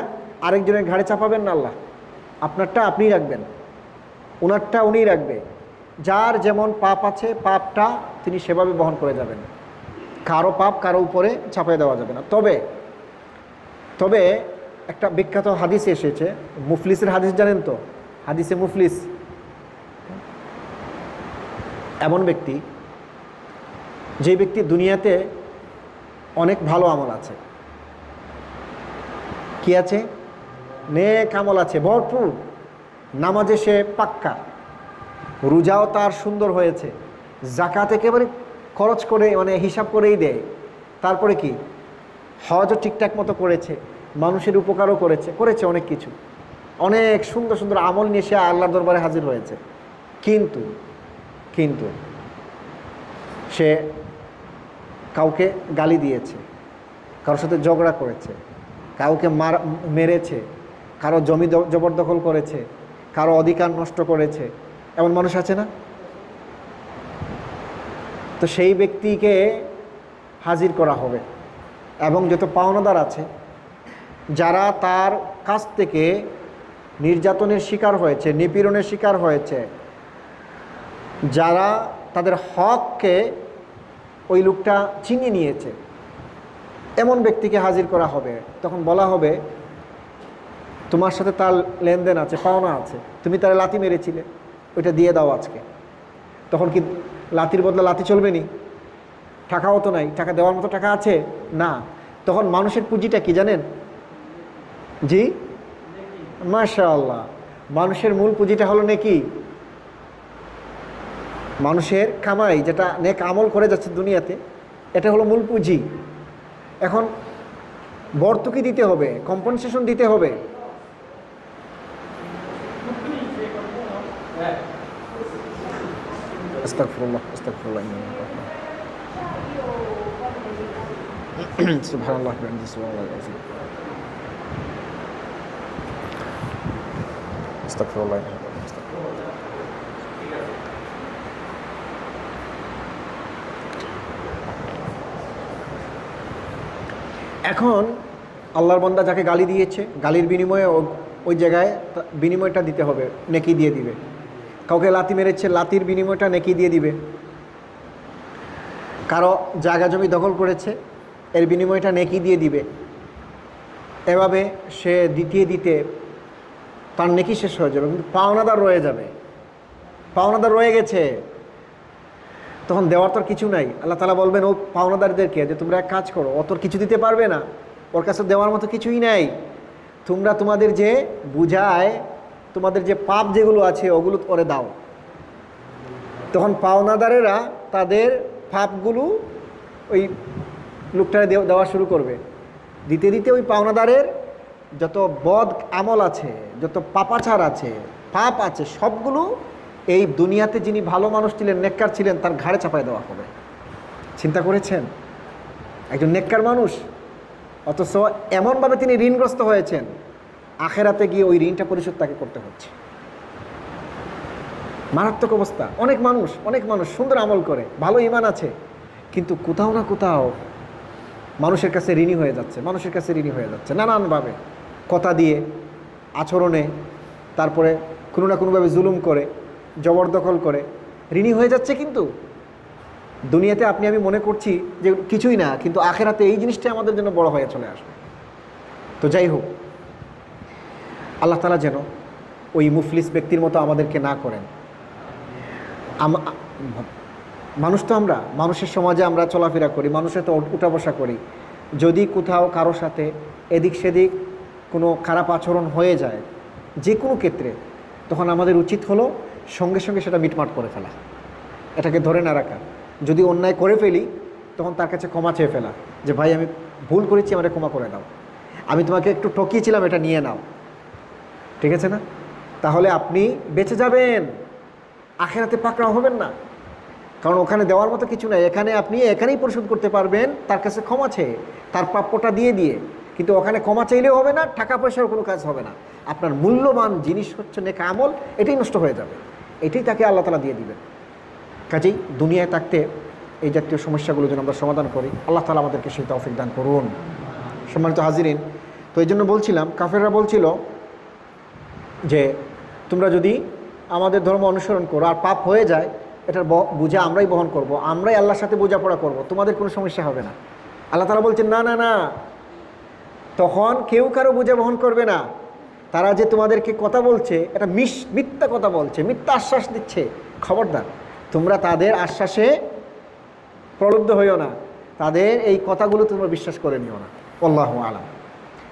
আরেকজনের ঘাড়ে চাপাবেন না আল্লাহ, আপনারটা আপনিই রাখবেন, ওনারটা উনিই রাখবে। যার যেমন পাপ আছে পাপটা তিনি সেভাবে বহন করে যাবেন, কারো পাপ কারো উপরে চাপিয়ে দেওয়া যাবে না। তবে একটা বিখ্যাত হাদিস এসেছে, মুফলিসের হাদিস জানেন তো? হাদিসে মুফলিস এমন ব্যক্তি, যে ব্যক্তি দুনিয়াতে অনেক ভালো আমল আছে। কি আছে? নেক আমল আছে ভরপুর, নামাজে সে পাক্কা, রোজাও তার সুন্দর হয়েছে, যাকাত একেবারে খরচ করে মানে হিসাব করেই দেয়, তারপরে কি হজও ঠিকঠাক মতো করেছে, মানুষের উপকারও করেছে অনেক কিছু, অনেক সুন্দর সুন্দর আমল নিয়ে সে আল্লাহর দরবারে হাজির হয়েছে। কিন্তু সে কাউকে গালি দিয়েছে, কারোর সাথে ঝগড়া করেছে, কাউকে মেরেছে, কারো জমি জবরদখল করেছে, কারো অধিকার নষ্ট করেছে, এমন মানুষ আছে না? তো সেই ব্যক্তিকে হাজির করা হবে, এবং যত পাওনাদার আছে যারা তার কাছ থেকে নির্যাতনের শিকার হয়েছে, নিপীড়নের শিকার হয়েছে, যারা তাদের হককে ওই লোকটা ছিনিয়ে নিয়েছে, এমন ব্যক্তিকে হাজির করা হবে। তখন বলা হবে, তোমার সাথে তার লেনদেন আছে, পাওনা আছে, তুমি তার লাথি মেরেছিলে, ওইটা দিয়ে দাও আজকে। তখন কি লাথির বদলা লাথি চলবে নি? টাকাও তো নাই, টাকা দেওয়ার মতো টাকা আছে না। তখন মানুষের পুঁজিটা কি জানেন? জি, মাশাআল্লাহ, মানুষের মূল পুঁজিটা হলো নেকি, মানুষের কামাই, যেটা নেক আমল করে যাচ্ছে দুনিয়াতে, এটা হলো মূল পুঁজি। এখন ভর্তুকি দিতে হবে, কম্পনসেশন দিতে হবে। আস্তাগফিরুল্লাহ, আস্তাগফিরুল্লাহ। সুবহানাল্লাহ সুবহানাল্লাহ আস্তাগফিরুল্লাহ। এখন আল্লাহর বান্দা যাকে গালি দিয়েছে, গালির বিনিময়ে ওই জায়গায় বিনিময়টা দিতে হবে, নেকি দিয়ে দিবে। কাউকে লাথি মেরেছে, লাথির বিনিময়টা নেকি দিয়ে দিবে। কারো জায়গা জমি দখল করেছে, এর বিনিময়টা নেকি দিয়ে দিবে। এভাবে সে দিতে দিতে তার নেকি শেষ হয়ে যাবে, কিন্তু পাওনাদার রয়ে যাবে। পাওনাদার রয়ে গেছে, তখন দেওয়ার তোর কিছু নাই। আল্লাহ তাআলা বলবেন ও পাওনাদারদেরকে যে তোমরা এক কাজ করো, ও তোর কিছু দিতে পারবে না, ওর কাছে দেওয়ার মতো কিছুই নাই। তোমরা তোমাদের যে বুঝায়, তোমাদের যে পাপ যেগুলো আছে ওগুলো করে দাও। তখন পাওনাদারেরা তাদের পাপগুলো ওই লোকটারে দেওয়া শুরু করবে। দিতে দিতে ওই পাওনাদারের যত বদ আমল আছে, যত পাপাচার আছে, পাপ আছে, সবগুলো এই দুনিয়াতে যিনি ভালো মানুষ ছিলেন, নেককার ছিলেন, তার ঘাড়ে চাপায় দেওয়া হবে। চিন্তা করেছেন? একজন নেককার মানুষ, অথচ এমনভাবে তিনি ঋণগ্রস্ত হয়েছেন, আখেরাতে গিয়ে ওই ঋণটা পরিশোধ তাকে করতে হচ্ছে। মারাত্মক অবস্থা। অনেক মানুষ সুন্দর আমল করে, ভালো ঈমান আছে, কিন্তু কোথাও না কোথাও মানুষের কাছে ঋণী হয়ে যাচ্ছে, নানানভাবে, কথা দিয়ে, আচরণে, তারপরে কোনো না কোনোভাবে জুলুম করে, জবরদখল করে ঋণী হয়ে যাচ্ছে। কিন্তু দুনিয়াতে আপনি আমি মনে করছি যে কিছুই না, কিন্তু আখেরাতে এই জিনিসটা আমাদের জন্য বড় হয়ে চলে আসবে। তো যাই হোক, আল্লাহ তাআলা যেন ওই মুফলিস ব্যক্তির মতো আমাদেরকে না করেন। মানুষ তো আমরা, মানুষের সমাজে আমরা চলাফেরা করি, মানুষের তো উঠা বসা করি। যদি কোথাও কারো সাথে এদিক সেদিক কোনো খারাপ আচরণ হয়ে যায়, যে কোনো ক্ষেত্রে, তখন আমাদের উচিত হলো সঙ্গে সঙ্গে সেটা মিটমাট করে ফেলা, এটাকে ধরে না রাখা। যদি অন্যায় করে ফেলি, তখন তার কাছে ক্ষমা চেয়ে ফেলা, যে ভাই আমি ভুল করেছি, আমাকে ক্ষমা করে দাও, আমি তোমাকে একটু ঠকিয়েছিলাম, এটা নিয়ে নাও। ঠিক আছে না? তাহলে আপনি বেঁচে যাবেন, আখেরাতে পাকড়াও হবেন না। কারণ ওখানে দেওয়ার মতো কিছু নাই। আপনি এখানেই পরিশোধ করতে পারবেন তার কাছে ক্ষমা চেয়ে, তার প্রাপ্যটা দিয়ে। কিন্তু ওখানে ক্ষমা চাইলেও হবে না, টাকা পয়সার কোনো কাজ হবে না। আপনার মূল্যবান জিনিস হচ্ছে নেক আমল, এটাই নষ্ট হয়ে যাবে, এটাই তাকে আল্লাহ তাআলা দিয়ে দিবেন। কাজেই দুনিয়ায় থাকতে এই জাতীয় সমস্যাগুলো যেন আমরা সমাধান করি, আল্লাহ তাআলা আমাদেরকে সেই তৌফিক দান করুন। সম্মানিত হাজিরিন, তো এই জন্য বলছিলাম, কাফেররা বলছিল যে তোমরা যদি আমাদের ধর্ম অনুসরণ করো আর পাপ হয়ে যায়, এটার বোঝা আমরাই বহন করব, আমরাই আল্লাহর সাথে বোঝাপড়া করব, তোমাদের কোনো সমস্যা হবে না। আল্লাহ তাআলা বলছেন না না না, তখন কেউ কারো বোঝা বহন করবে না। তারা যে তোমাদেরকে কথা বলছে, এটা মিথ্যা কথা বলছে, মিথ্যা আশ্বাস দিচ্ছে, খবরদার তোমরা তাদের আশ্বাসে প্রলুব্ধ হইও না, তাদের এই কথাগুলো তোমরা বিশ্বাস করে নিও না। আল্লাহু আলাম।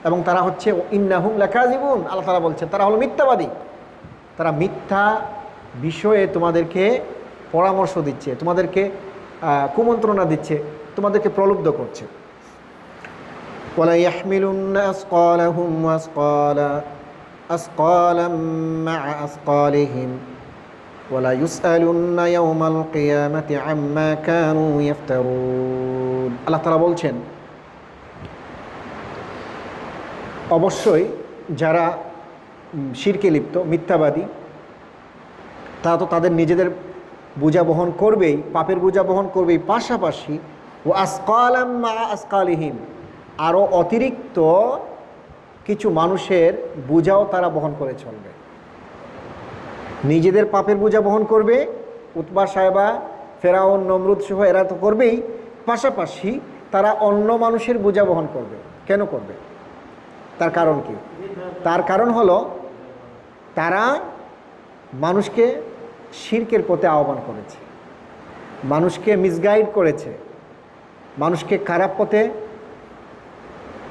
এবং তারা হচ্ছে ইন্নাহুম লাকাযিবুন, আল্লাহ তাআলা বলছেন তারা হলো মিথ্যাবাদী। তারা মিথ্যা বিষয়ে তোমাদেরকে পরামর্শ দিচ্ছে, তোমাদেরকে কুমন্ত্রণা দিচ্ছে, তোমাদেরকে প্রলুব্ধ করছে। ওয়ালা ইয়াহমিলুন্না আসকালাহুম আসকালাম মা'a আসকালিহিম ওয়ালা ইউসআলুন্না ইয়াওমাল কিয়ামাতি আম্মা কানু ইফতারুন। আল্লাহ তাআলা বলছেন অবশ্যই যারা শিরকে লিপ্ত, মিথ্যাবাদী, তারা তো তাদের নিজেদের বোঝা বহন করবেই, পাপের বোঝা বহন করবেই, পাশাপাশি ও আসকালাম মা আসকালিহিম, আরও অতিরিক্ত কিছু মানুষের বোঝাও তারা বহন করে চলবে। নিজেদের পাপের বোঝা বহন করবে, উতবা সাহেবা, ফেরাউন, নমরুদ সহ এরা তো করবেই, পাশাপাশি তারা অন্য মানুষের বোঝা বহন করবে। কেন করবে? তার কারণ কি? তার কারণ হলো তারা মানুষকে শিরকের পথে আহ্বান করেছে, মানুষকে মিসগাইড করেছে, মানুষকে খারাপ পথে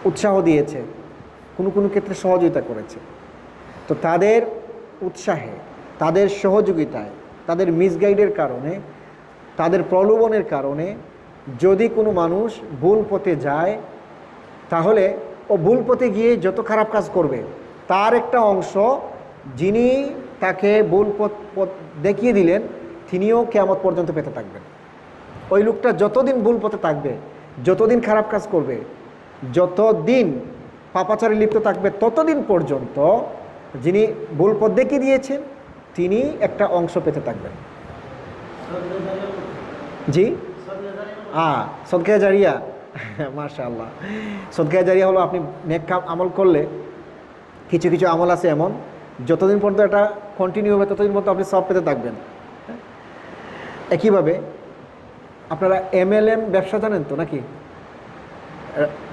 উৎসাহ দিয়েছে, কোনো কোনো ক্ষেত্রে সহযোগিতা করেছে। তো তাদের উৎসাহে, তাদের সহযোগিতায়, তাদের মিসগাইডের কারণে, তাদের প্রলোভনের কারণে যদি কোনো মানুষ ভুল পথে যায়, তাহলে ও ভুল পথে গিয়ে যত খারাপ কাজ করবে, তার একটা অংশ যিনি তাকে ভুল পথ দেখিয়ে দিলেন, তিনিও কিয়ামত পর্যন্ত পেতে থাকবেন। ওই লোকটা যতদিন ভুল পথে থাকবে, যতদিন খারাপ কাজ করবে, যতদিন পাপাচারে লিপ্ত থাকবে, ততদিন পর্যন্ত যিনি ভুল পথ দেখিয়ে দিয়েছেন তিনি একটা অংশ পেতে থাকবেন। জি, সদকা জারিয়া, মাশাআল্লাহ। সদকা জারিয়া হলো আপনি নেক কাম আমল করলে, কিছু কিছু আমল আছে এমন, যতদিন পর্যন্ত এটা কন্টিনিউ হবে ততদিন পর্যন্ত আপনি সব পেতে থাকবেন। একইভাবে আপনারা MLM ব্যবসা জানেন তো নাকি?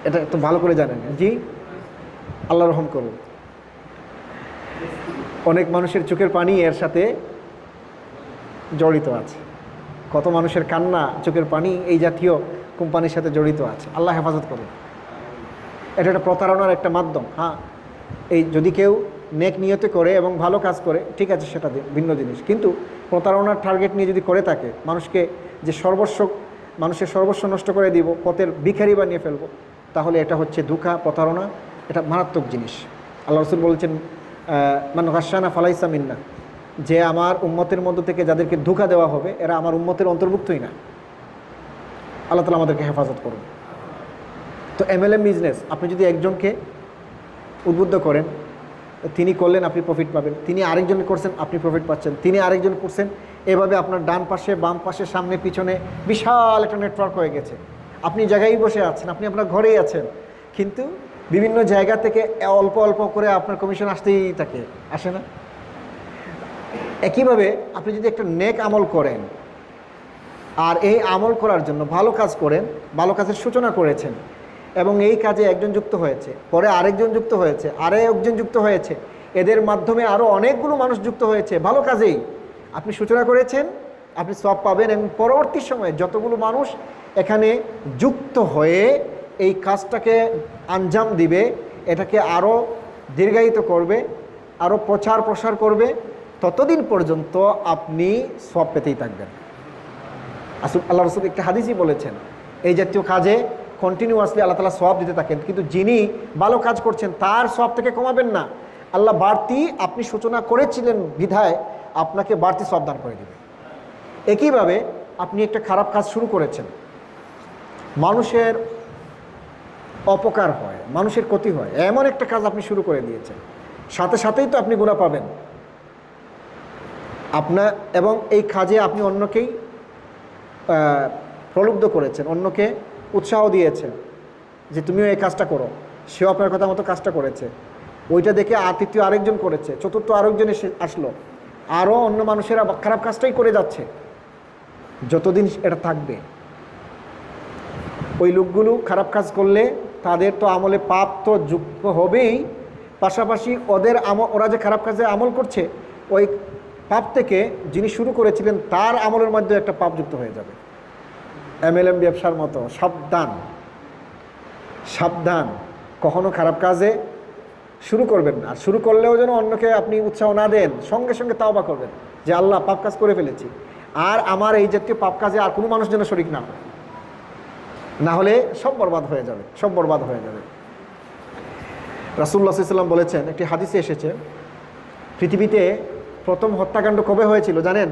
এটা একটু ভালো করে জানেন? জি, আল্লাহ রহম করুন। অনেক মানুষের চোখের পানি এর সাথে জড়িত আছে, কত মানুষের কান্না, চোখের পানি এই জাতীয় কোম্পানির সাথে জড়িত আছে। আল্লাহ হেফাজত করুন। এটা একটা প্রতারণার একটা মাধ্যম। হ্যাঁ, এই যদি কেউ নেক নিয়তে করে এবং ভালো কাজ করে, ঠিক আছে, সেটা ভিন্ন জিনিস। কিন্তু প্রতারণার টার্গেট নিয়ে যদি করে থাকে, মানুষকে যে মানুষের সর্বস্ব নষ্ট করে দিব, পথের ভিখারি বানিয়ে ফেলবো, তাহলে এটা হচ্ছে ধোঁকা, প্রতারণা, এটা মারাত্মক জিনিস। আল্লাহ রসুল বলেছেন, মান গাশানা ফালাইসা মিন্না, যে আমার উম্মতের মধ্য থেকে যাদেরকে ধোঁকা দেওয়া হবে এরা আমার উম্মতের অন্তর্ভুক্তই না। আল্লাহ তাআলা আমাদেরকে হেফাজত করুন। তো MLM বিজনেস, আপনি যদি একজনকে উদ্বুদ্ধ করেন, তিনি করলেন, আপনি প্রফিট পাবেন। তিনি আরেকজন করছেন, আপনি প্রফিট পাচ্ছেন। তিনি আরেকজন করছেন, এভাবে আপনার ডান পাশে, বাম পাশে, সামনে, পিছনে বিশাল একটা নেটওয়ার্ক হয়ে গেছে। আপনি জায়গায় বসে আছেন, আপনি আপনার ঘরেই আছেন, কিন্তু বিভিন্ন জায়গা থেকে অল্প অল্প করে আপনার কমিশন আসতেই থাকে, আসে না? একইভাবে আপনি যদি একটা নেক আমল করেন, আর এই আমল করার জন্য ভালো কাজ করেন, ভালো কাজের সূচনা করেছেন, এবং এই কাজে একজন যুক্ত হয়েছে, পরে আরেকজন যুক্ত হয়েছে, আরেকজন যুক্ত হয়েছে, এদের মাধ্যমে আরও অনেকগুলো মানুষ যুক্ত হয়েছে, ভালো কাজেই আপনি সূচনা করেছেন, আপনি সব পাবেন। এবং পরবর্তী সময়ে যতগুলো মানুষ এখানে যুক্ত হয়ে এই কাজটাকে আঞ্জাম দিবে, এটাকে আরও দীর্ঘায়িত করবে, আরও প্রচার প্রসার করবে, ততদিন পর্যন্ত আপনি সব পেতেই থাকবেন। আল্লাহ রসুল একটা হাদিসই বলেছেন, এই জাতীয় কাজে কন্টিনিউয়াসলি আল্লাহ তাআলা সওয়াব দিতে থাকেন, কিন্তু যিনি ভালো কাজ করছেন তার সওয়াব থেকে কমাবেন না। আল্লাহ বাড়তি, আপনি সূচনা করেছিলেন বিধায় আপনাকে বাড়তি সওয়াব দান করে দেবে। একইভাবে আপনি একটা খারাপ কাজ শুরু করেছেন, মানুষের অপকার হয়, মানুষের ক্ষতি হয়, এমন একটা কাজ আপনি শুরু করে দিয়েছেন, সাথে সাথেই তো আপনি গুনাহ পাবেন আপনার। এবং এই কাজে আপনি অন্যকেই প্রলুব্ধ করেছেন, অন্যকে উৎসাহ দিয়েছেন যে তুমিও এই কাজটা করো, সেও আপনার কথা মতো কাজটা করেছে, ওইটা দেখে তৃতীয় আরেকজন করেছে, চতুর্থ আরেকজন এসে আসলো, আরও অন্য মানুষেরা খারাপ কাজটাই করে যাচ্ছে। যতদিন এটা থাকবে, ওই লোকগুলো খারাপ কাজ করলে তাদের তো আমলে পাপ তো যুক্ত হবেই, পাশাপাশি ওরা যে খারাপ কাজে আমল করছে, ওই পাপ থেকে যিনি শুরু করেছিলেন তার আমলের মধ্যে একটা পাপ যুক্ত হয়ে যাবে। MLM ব্যবসার মতো। সাবধান, সাবধান, কখনো খারাপ কাজে শুরু করবেন না। আর শুরু করলেও যেন অন্যকে আপনি উৎসাহ না দেন, সঙ্গে সঙ্গে তাওবা করবেন যে আল্লাহ, পাপ কাজ করে ফেলেছি, আর আমার এই জাতীয় পাপ কাজে আর কোনো মানুষ যেন শরীক না হয়, না হলে সব বরবাদ হয়ে যাবে, সব বরবাদ হয়ে যাবে। রাসূলুল্লাহ সাল্লাল্লাহু আলাইহি ওয়াসাল্লাম বলেছেন, একটি হাদিসে এসেছে, পৃথিবীতে প্রথম হত্যাকাণ্ড কবে হয়েছিল জানেন?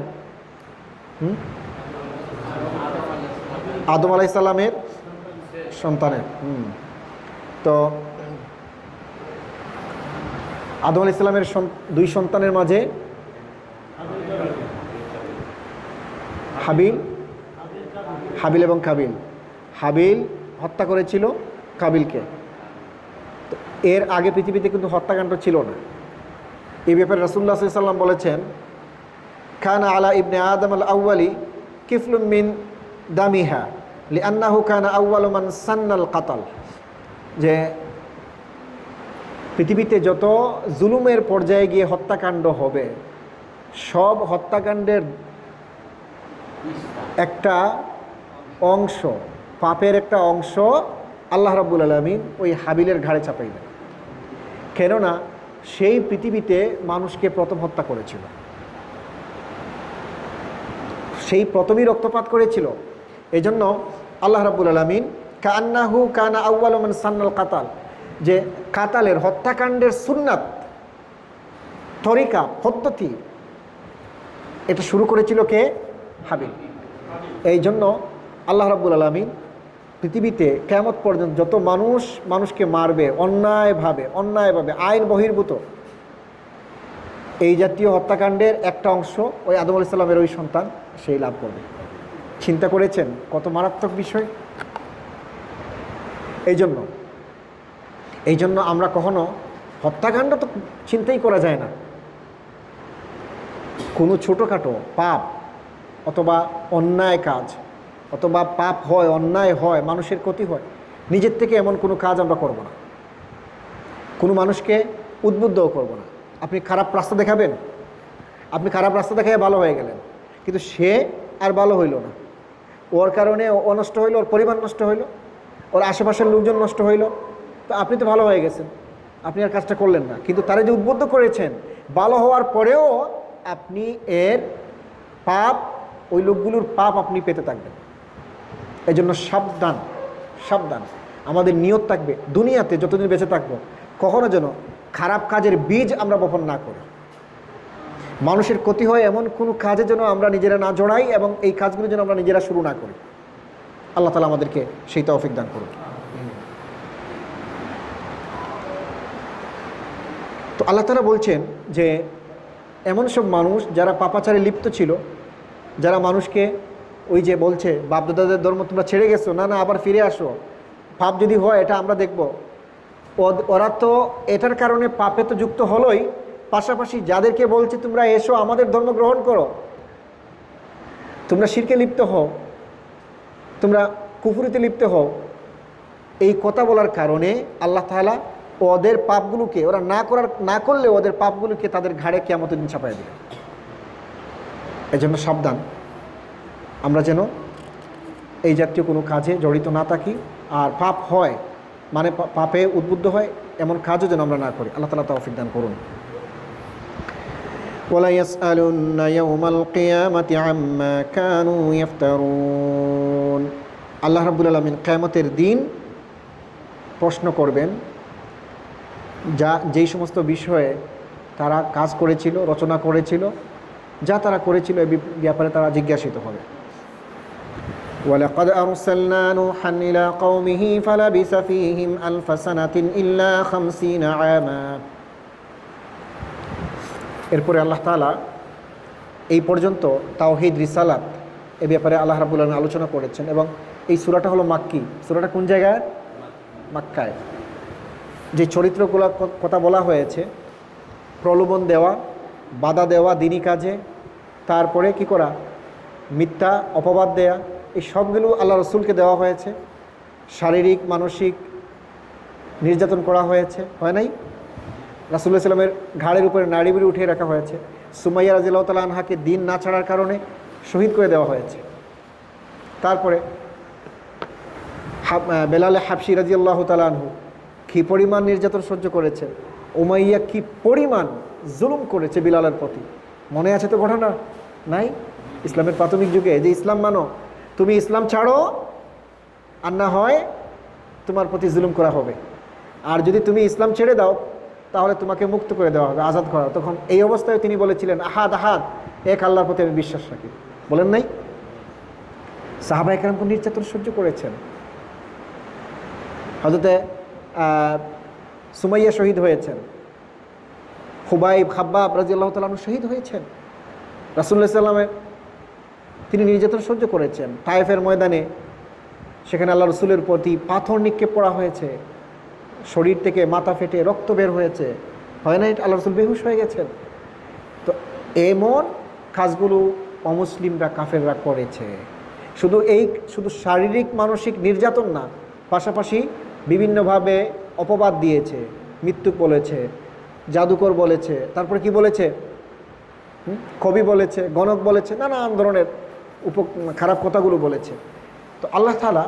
আদম আলাইহিস সালামের সন্তানের। তো আদম আলাইহিস সালামের দুই সন্তানের মাঝে হাবিল এবং কাবিল। হাবিল হত্যা করেছিল কাবিলকে। তো এর আগে পৃথিবীতে কিন্তু হত্যাকাণ্ড ছিল না। এই ব্যাপারে রাসূলুল্লাহ সাল্লাল্লাহু আলাইহি ওয়াসাল্লাম বলেছেন, কানা আলা ইবনে আদম আল আউয়ালি কিফলুম মিন দামিহা লিআন্নাহু কানা আউয়ালু মান সান্নাল কাতাল। যে পৃথিবীতে যত জুলুমের পর্যায়ে গিয়ে হত্যাকাণ্ড হবে, সব হত্যাকাণ্ডের একটা অংশ, পাপের একটা অংশ আল্লাহ রাব্বুল আলামিন ওই হাবিলের ঘাড়ে চাপাই দেন। কেননা সেই পৃথিবীতে মানুষকে প্রথম হত্যা করেছিল, সেই প্রথমেই রক্তপাত করেছিল। এই জন্য আল্লাহ রাব্বুল আলামিন কান্নাহু কানা আউয়ালু মান সান্নাল কাতাল, যে কাতালের হত্যাকাণ্ডের সুন্নাত, তরিকা, পদ্ধতি, এটা শুরু করেছিল কে? হাবিল। এই জন্য আল্লাহ রাব্বুল আলামিন পৃথিবীতে কিয়ামত পর্যন্ত যত মানুষ মানুষকে মারবে অন্যায়ভাবে আইন বহির্ভূত, এই জাতীয় হত্যাকাণ্ডের একটা অংশ ওই আদম আলাইহিস সালামের ওই সন্তান সেই লাভ করবে। চিন্তা করেছেন কত মারাত্মক বিষয়? এই জন্য আমরা কখনো হত্যাকাণ্ড তো চিন্তাই করা যায় না। কোনো ছোটোখাটো পাপ অথবা অন্যায় কাজ, অথবা পাপ হয়, অন্যায় হয়, মানুষের ক্ষতি হয়, নিজের থেকে এমন কোনো কাজ আমরা করব না, কোনো মানুষকে উদ্বুদ্ধও করব না। আপনি খারাপ রাস্তা দেখাবেন, আপনি খারাপ রাস্তা দেখায় ভালো হয়ে গেলেন, কিন্তু সে আর ভালো হইল না, ওর কারণে ও নষ্ট হইলো, ওর পরিবার নষ্ট হইলো, ওর আশেপাশের লোকজন নষ্ট হইলো, তো আপনি তো ভালো হয়ে গেছেন, আপনি আর কাজটা করলেন না। কিন্তু তারা যে উদ্বুদ্ধ করেছেন, ভালো হওয়ার পরেও আপনি এর পাপ, ওই লোকগুলোর পাপ আপনি পেতে থাকবেন। এই জন্য সাবধান, আমাদের নিয়ত থাকবে দুনিয়াতে যতদিন বেঁচে থাকবো কখনো যেন খারাপ কাজের বীজ আমরা বপন না করি। মানুষের ক্ষতি হয় এমন কোনো কাজে যেন আমরা নিজেরা না জড়াই, এবং এই কাজগুলো যেন আমরা নিজেরা শুরু না করি। আল্লাহ তাআলা আমাদেরকে সেই তৌফিক দান করুন। তো আল্লাহ তাআলা বলছেন যে এমন সব মানুষ যারা পাপাচারে লিপ্ত ছিল, যারা মানুষকে ওই যে বলছে বাপদাদাদের ধর্ম তোমরা ছেড়ে গেছো, না আবার ফিরে আসো, পাপ যদি হয় এটা আমরা দেখব, ওরা তো এটার কারণে পাপে তো যুক্ত হলোই, পাশাপাশি যাদেরকে বলছে তোমরা এসো আমাদের ধর্ম গ্রহণ করো, তোমরা শিরকে লিপ্ত হও, তোমরা কুফরিতে লিপ্ত হও, এই কথা বলার কারণে আল্লাহ তাআলা ওদের পাপগুলোকে, ওরা না করলে ওদের পাপগুলোকে তাদের ঘাড়ে কিয়ামতের দিন চাপায় দেবে। এজন্য সাবধান, আমরা যেন এই জাতীয় কোনো কাজে জড়িত না থাকি, আর পাপ হয় মানে পাপে উদ্বুদ্ধ হয় এমন কাজও যেন আমরা না করি। আল্লাহ তাআলা তৌফিক দান করুন। ওয়ালা ইয়াসআলুন্না ইয়াওমাল কিয়ামাতি আম্মা কানু ইফতারুন। আল্লাহ রাব্বুল আলামিন কিয়ামতের দিন প্রশ্ন করবেন যেই সমস্ত বিষয়ে তারা কাজ করেছিল, রচনা করেছিল, যা তারা করেছিল এই ব্যাপারে তারা জিজ্ঞাসিত হবে। وَلَقَدْ أَرْسَلْنَا نُوحًا إِلَى قَوْمِهِ فَلَبِثَ فِيهِمْ أَلْفَ سَنَةٍ إِلَّا 50 عَامًا। এরপরে আল্লাহ তাআলা এই পর্যন্ত তাওহীদ, রিসালাত এ ব্যাপারে আল্লাহ রাব্বুল আলামিন আলোচনা করেছেন, এবং এই সূরাটা হলো মাক্কি। সূরাটা কোন জায়গায়? মক্কায়। যে চরিত্রগুলো কথা বলা হয়েছে, প্রলোভন দেওয়া, বাধা দেওয়া দ্বীনি কাজে, তারপরে কি করা, মিথ্যা অপবাদ দেয়া, এই সবগুলো আল্লাহ রসুলকে দেওয়া হয়েছে। শারীরিক মানসিক নির্যাতন করা হয়েছে, হয় নাই? রাসূলুল্লাহ সাল্লামের ঘাড়ের উপরে নাড়ি বুড়ি উঠিয়ে রাখা হয়েছে। সুমাইয়া রাদিয়াল্লাহু তাআলা আনহাকে দিন না ছাড়ার কারণে শহীদ করে দেওয়া হয়েছে। তারপরে বেলাল হাবশি রাদিয়াল্লাহু তাআলা আনহু কী পরিমাণ নির্যাতন সহ্য করেছে, উমাইয়া কী পরিমাণ জুলুম করেছে বিলালের প্রতি, মনে আছে তো ঘটনা? নাই? ইসলামের প্রাথমিক যুগে যে ইসলাম মানো, তুমি ইসলাম ছাড়ো আর না হয় তোমার প্রতি জুলুম করা হবে, আর যদি তুমি ইসলাম ছেড়ে দাও তাহলে তোমাকে মুক্ত করে দেওয়া হবে, আজাদ করা। তখন এই অবস্থায় তিনি বলেছিলেন আহাদ আহাদ, এক আল্লাহর প্রতি আমি বিশ্বাস রাখি, বলেন নাই? সাহাবা একরাম কোন নির্যাতন সহ্য করেছেন। হযরতে সুমাইয়া শহীদ হয়েছেন, খুবাইব খাব্বাব রাদিয়াল্লাহু তাআলা আনহু শহীদ হয়েছেন। রাসূলুল্লাহ সাল্লামের তিনি নির্যাতন সহ্য করেছেন। তায়েফের ময়দানে সেখানে আল্লাহ রসুলের প্রতি পাথর নিক্ষেপ করা হয়েছে, শরীর থেকে মাথা ফেটে রক্ত বের হয়েছে, হয় না? আল্লাহ রসুল বেহুশ হয়ে গেছেন। তো এমন কাজগুলো অমুসলিমরা, কাফেররা করেছে। শুধু শারীরিক মানসিক নির্যাতন না, পাশাপাশি বিভিন্নভাবে অপবাদ দিয়েছে, মৃত্যুক বলেছে, জাদুকর বলেছে, তারপরে কি বলেছে, কবি বলেছে, গণক বলেছে, নানান ধরনের খারাপ কথাগুলো বলেছে। তো আল্লাহ তাআলা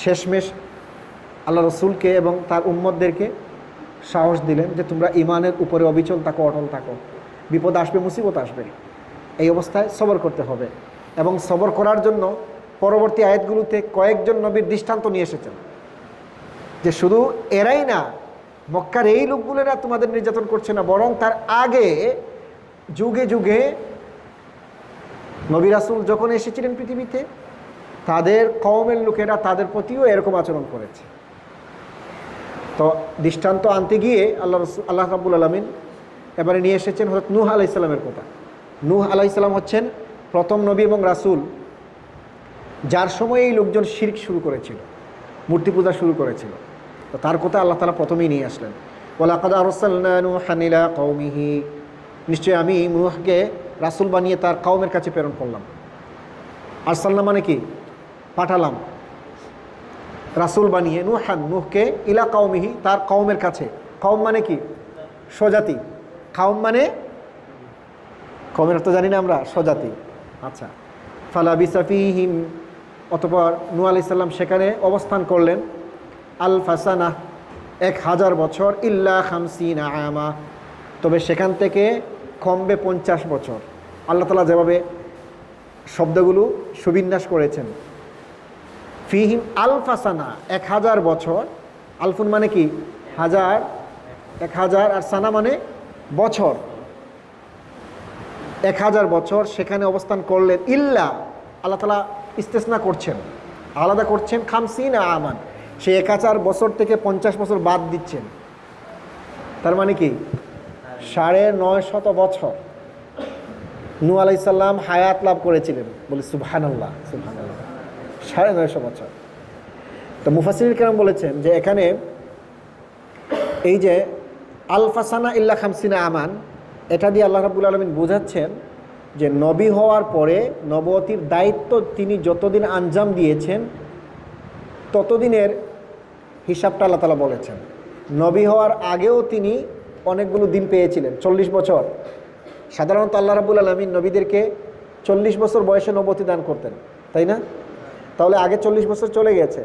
শেষমেশ আল্লাহ রসুলকে এবং তার উম্মতদেরকে সাহস দিলেন যে তোমরা ইমানের উপরে অবিচল থাকো, অটল থাকো, বিপদ আসবে, মুসিবত আসবে, এই অবস্থায় সবর করতে হবে। এবং সবর করার জন্য পরবর্তী আয়াতগুলোতে কয়েকজন নবীর দৃষ্টান্ত নিয়ে এসেছেন যে শুধু এরাই না, মক্কার এই লোকগুলোরা তোমাদের নির্যাতন করছে না, বরং তার আগে যুগে যুগে নবী রাসূল যখন এসেছিলেন পৃথিবীতে, তাদের কওমের লোকেরা তাদের প্রতিও এরকম আচরণ করেছে। তো দৃষ্টান্ত আনতে গিয়ে আল্লাহ রাব্বুল আলামিন এবারে নিয়ে এসেছেন হযরত নূহ আলাইহিস সালামের কথা। নূহ আলাইহিস সালাম হচ্ছেন প্রথম নবী এবং রাসূল, যার সময় এই লোকজন শিরক শুরু করেছিল, মূর্তি পূজা শুরু করেছিল। তো তার কথা আল্লাহ তাআলা প্রথমেই নিয়ে আসলেন, ওয়ালাকাদ আরসালনা নূহান ইলা কওমিহি, নিশ্চয়ই আমি নূহকে রাসূল বানিয়ে তার কওমের কাছে প্রেরণ করলাম। আরসালনা মানে কি? পাঠালাম। রাসূল বানিয়ে নূহকে ইলা কওমিহি, তার কওমের কাছে। কওম মানে কি? স্বজাতি। কওম মানে কওমের অর্থ জানি না আমরা, স্বজাতি। আচ্ছা, ফালাবিসা ফীহিম, অতঃপর নূহ আলাইহিস সালাম সেখানে অবস্থান করলেন আলফা সানাহ, 1000 বছর, ইল্লা খামসিনা আমা, তবে সেখান থেকে কমবে 50 বছর। আল্লাহ তাআলা যেভাবে শব্দগুলো সুবিন্যাস করেছেন, ফিহিম আলফা সানা, 1000 বছর। আলফুন মানে কি? হাজার, 1000, আর সানা মানে বছর। 1000 বছর সেখানে অবস্থান করলেন। ইল্লা, আল্লাহ তাআলা ইস্তেসনা করছেন, আলাদা করছেন, খামসিনা আমান, সেই 1000 বছর থেকে 50 বছর বাদ দিচ্ছেন। তার মানে কি? 950 বছর নূহ আলাইহিস সালাম হায়াত লাভ করেছিলেন। বলি সুবহানাল্লাহ, সুবহানাল্লাহ, 950 বছর। তো মুফাসসিরিন কেরাম বলেছেন যে এখানে এই যে আলফাসানা ইল্লা খামসিনা আমান, এটা দিয়ে আল্লাহ রাব্বুল আলামিন বোঝাচ্ছেন যে নবী হওয়ার পরে নবুয়তির দায়িত্ব তিনি যতদিন আঞ্জাম দিয়েছেন ততদিনের হিসাবটা আল্লাহ তাআলা বলেছেন। নবী হওয়ার আগেও তিনি অনেকগুলো দিন পেয়েছিলেন, 40 বছর। সাধারণত আল্লাহ রাব্বুল আলামিন নবীদেরকে 40 বছর বয়সে নবুয়তি দান করতেন, তাই না? তাহলে আগে 40 বছর চলে গেছে।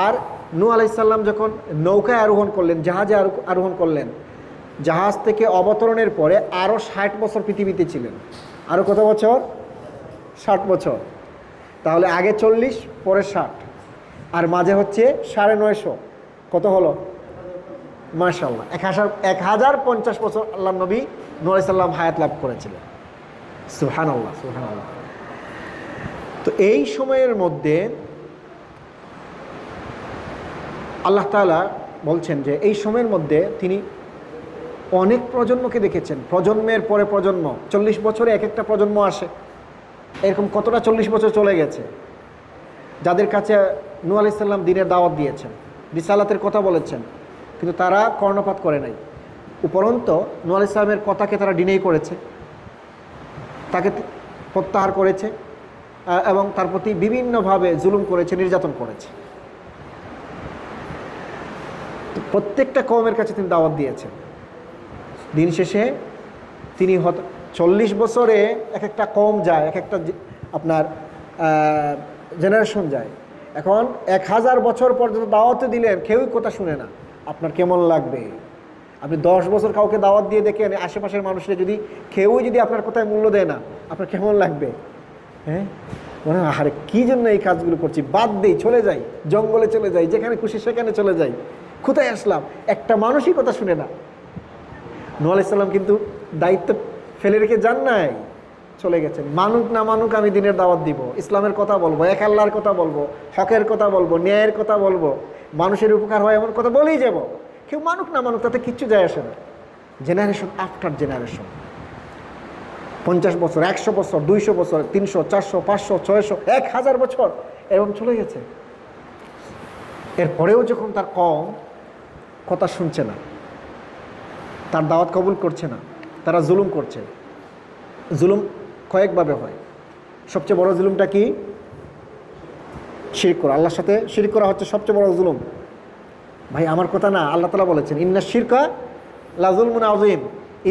আর নূহ আলাইহিস সালাম যখন নৌকায় আরোহণ করলেন, জাহাজে আরোহণ করলেন, জাহাজ থেকে অবতরণের পরে আরও 60 বছর পৃথিবীতে ছিলেন। আরও কত বছর? 60 বছর। তাহলে আগে 40, পরে 60, আর মাঝে হচ্ছে 950। কত হলো? মাশাআল্লাহ, 1050 বছর আল্লাহ নবী নূহ আলাইহিস সালাম হায়াত লাভ করেছিলেন। সুবহানাল্লাহ, সুবহানাল্লাহ। তো এই সময়ের মধ্যে আল্লাহ তাআলা বলছেন যে এই সময়ের মধ্যে তিনি অনেক প্রজন্মকে দেখেছেন, প্রজন্মের পরে প্রজন্ম। 40 বছরে এক একটা প্রজন্ম আসে, এরকম কতটা 40 বছর চলে গেছে, যাদের কাছে নূহ আলাইহিস সালাম দ্বীনের দাওয়াত দিয়েছেন, রিসালাতের কথা বলেছেন, কিন্তু তারা কর্ণপাত করে নাই। উপরন্ত নূহ আলাইহিস সালামের কথাকে তারা ডিনাই করেছে, তাকে প্রত্যাহার করেছে এবং তার প্রতি বিভিন্নভাবে জুলুম করেছে, নির্যাতন করেছে। প্রত্যেকটা কওমের কাছে তিনি দাওয়াত দিয়েছেন। দিন শেষে তিনি 40 বছরে এক একটা কওম যায়, এক একটা আপনার জেনারেশন যায়। এখন 1000 বছর পর্যন্ত দাওয়াতে দিলেন, কেউই কথা শুনে না। আপনার কেমন লাগবে? আপনি 10 বছর কাউকে দাওয়াত দিয়ে দেখেন, আশেপাশের মানুষরা যদি কেউই যদি আপনার কথায় মূল্য দেয় না, আপনার কেমন লাগবে? হ্যাঁ, মনে হয় আরে কী জন্য এই কাজগুলো করছি, বাদ দেই, চলে যাই, জঙ্গলে চলে যাই, যেখানে খুশি সেখানে চলে যাই, কোথায় আসলাম? একটা মানুষই কথা শুনে না। নূহ আলাইহিস সালাম কিন্তু দায়িত্ব ফেলে রেখে যান নাই, চলে গেছেন। মানুক না মানুক আমি দ্বীনের দাওয়াত দিব, ইসলামের কথা বলবো, এক আল্লাহর কথা বলবো, হকের কথা বলবো, ন্যায়ের কথা বলবো, মানুষের উপকার হয় এমন কথা বলেই যাব। কেউ মানুক না মানুক তাতে কিচ্ছু যায় আসে না। জেনারেশন আফটার জেনারেশন, 50 বছর, 100 বছর, 200 বছর, 300, 400, 500, 600, 1000 বছর এরকম চলে গেছে। এরপরেও যখন তার কওম কথা শুনছে না, তার দাওয়াত কবুল করছে না, তারা জুলুম করছে। জুলুম কয়েকভাবে হয়। সবচেয়ে বড় জুলুমটা কি? শিরক করা। আল্লাহর সাথে শিরক করা হচ্ছে সবচেয়ে বড় জুলুম। ভাই আমার কথা না, আল্লাহ তাআলা বলেছেন ইন্না শিরকা লাযুলমুন আযীম,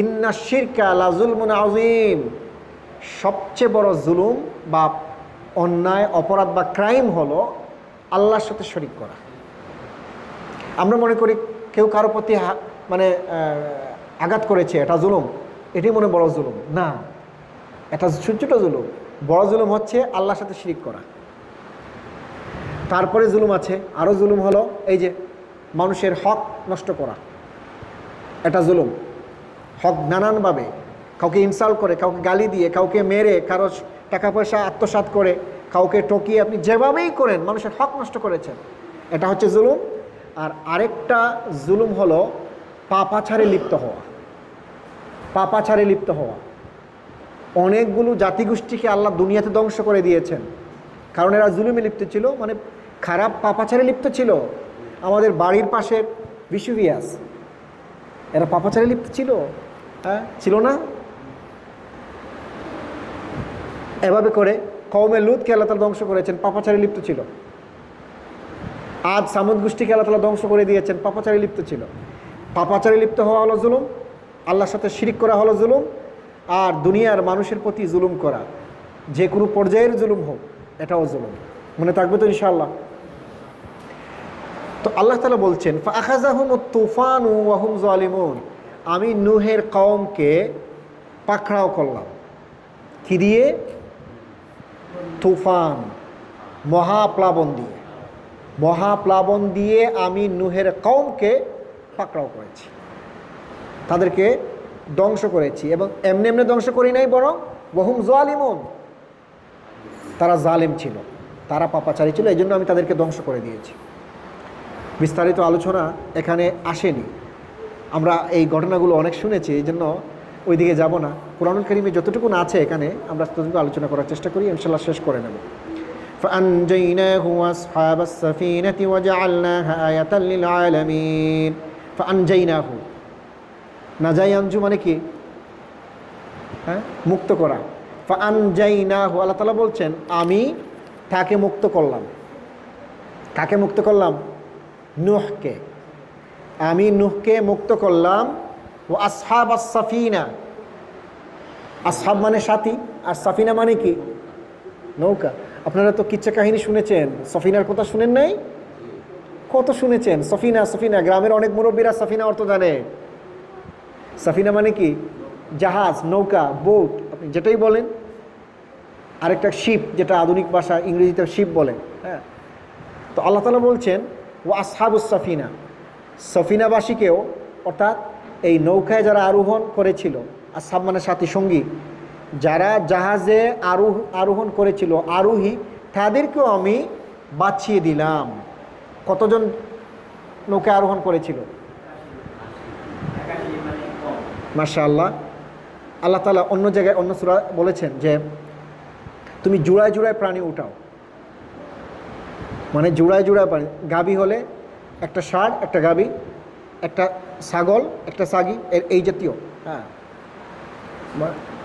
ইন্না শিরকা লাযুলমুন আযীম। সবচেয়ে বড় জুলুম বা অন্যায়, অপরাধ বা ক্রাইম হলো আল্লাহর সাথে শরিক করা। আমরা মনে করি কেউ কারো প্রতি মানে আঘাত করেছে, এটা জুলুম, এটাই মনে বড় জুলুম না, এটা ছোট জুলুম। বড় জুলুম হচ্ছে আল্লাহর সাথে শিরিক করা। তারপরে জুলুম আছে, আরও জুলুম হলো এই যে মানুষের হক নষ্ট করা, এটা জুলুম। হক নানানভাবে, কাউকে ইনসাল্ট করে, কাউকে গালি দিয়ে, কাউকে মেরে, কারো টাকা পয়সা আত্মসাৎ করে, কাউকে টকিয়ে আপনি যেভাবেই করেন মানুষের হক নষ্ট করেছেন, এটা হচ্ছে জুলুম। আর আরেকটা জুলুম হলো পাপাচারে লিপ্ত হওয়া। পাপাচারে লিপ্ত হওয়া, অনেকগুলো জাতিগোষ্ঠীকে আল্লাহ দুনিয়াতে ধ্বংস করে দিয়েছেন, কারণ এরা জুলুমে লিপ্ত ছিল, মানে খারাপ পাপাচারে লিপ্ত ছিল। আমাদের বাড়ির পাশে বিশুভিয়াস, এরা পাপাচারে লিপ্ত ছিল, হ্যাঁ ছিল না? এভাবে করে কওমে লুতকে আল্লাহ তাআলা ধ্বংস করেছেন, পাপাচারে লিপ্ত ছিল। আজ সামুদ গোষ্ঠীকে আল্লাহ তাআলা ধ্বংস করে দিয়েছেন, পাপাচারে লিপ্ত ছিল। পাপাচারে লিপ্ত হওয়া হলো জুলুম, আল্লাহর সাথে শিরিক করা হলো জুলুম, আর দুনিয়ার মানুষের প্রতি জুলুম করা, যে কোনো পর্যায়ের জুলুম হোক, এটাও জুলুম। মনে থাকবে তো ইনশাআল্লাহ? তো আল্লাহ তাআলা বলছেন ফাআখাযাহুমুত তুফানু ওয়া হুম যালিমুন, আমি নূহের কওমকে পাকড়াও করলাম। কি দিয়ে? তুফান, মহাপ্লাবন দিয়ে। মহাপ্লাবন দিয়ে আমি নূহের কওমকে পাকড়াও করেছি, তাদেরকে ধ্বংস করেছি। এবং এমনি এমনি ধ্বংস করি নাই, বরং ওয়া হুম যালিমুন, তারা জালেম ছিল, তারা পাপাচারী ছিল, এই জন্য আমি তাদেরকে ধ্বংস করে দিয়েছি। বিস্তারিত আলোচনা এখানে আসেনি, আমরা এই ঘটনাগুলো অনেক শুনেছি, এই জন্য ওইদিকে যাব না। কুরআনুল কারীমে যতটুকু আছে এখানে আমরা ততটুকু আলোচনা করার চেষ্টা করি, ইনশাআল্লাহ শেষ করে নেব। ফাআনজাইনাহু ওয়াসহাবাস সাফিনাতি ওয়াজআলনাহা আয়াতাল লিল আলামিন। ফাআনজাইনাহু, নাজাই আনজু মানে কি? হ্যাঁ, মুক্ত করা। ফাআনজাইনাহু, আল্লাহ তাআলা বলছেন আমি তাকে মুক্ত করলাম। কাকে মুক্ত করলাম? নূহকে। আমি নূহকে মুক্ত করলাম। ও আসহাবাস সাফিনা, আসহাব মানে সাথী, আর সাফিনা মানে কি? নৌকা। আপনারা তো কিচ্ছা কাহিনী শুনেছেন, সফিনার কথা শুনেন নাই? কত শুনেছেন সফিনা সফিনা, গ্রামের অনেক মুরব্বীরা সফিনা অর্থ জানে। সাফিনা মানে কি? জাহাজ, নৌকা, বোট, আপনি যেটাই বলেন। আরেকটা শিপ, যেটা আধুনিক ভাষা ইংরেজিতে শিপ বলে। হ্যাঁ, তো আল্লাহ তাআলা বলছেন ও আসহাবুস সাফিনা, সফিনাবাসীকেও, অর্থাৎ এই নৌকায় যারা আরোহণ করেছিল, আসহাব মানে সাথী সঙ্গী, যারা জাহাজে আরোহণ করেছিল, আরোহী, তাদেরকেও আমি বাঁচিয়ে দিলাম। কতজন নৌকায় আরোহণ করেছিল? মাশাআল্লাহ। আল্লাহ তাআলা অন্য জায়গায় অন্য সূরা বলেছেন যে তুমি জোড়ায় জোড়ায় প্রাণী উঠাও, মানে জোড়ায় জোড়ায় প্রাণী। গাভী হলে একটা ষাঁড়, একটা গাভী, একটা ছাগল, একটা ছাগি, এই জাতীয়। হ্যাঁ,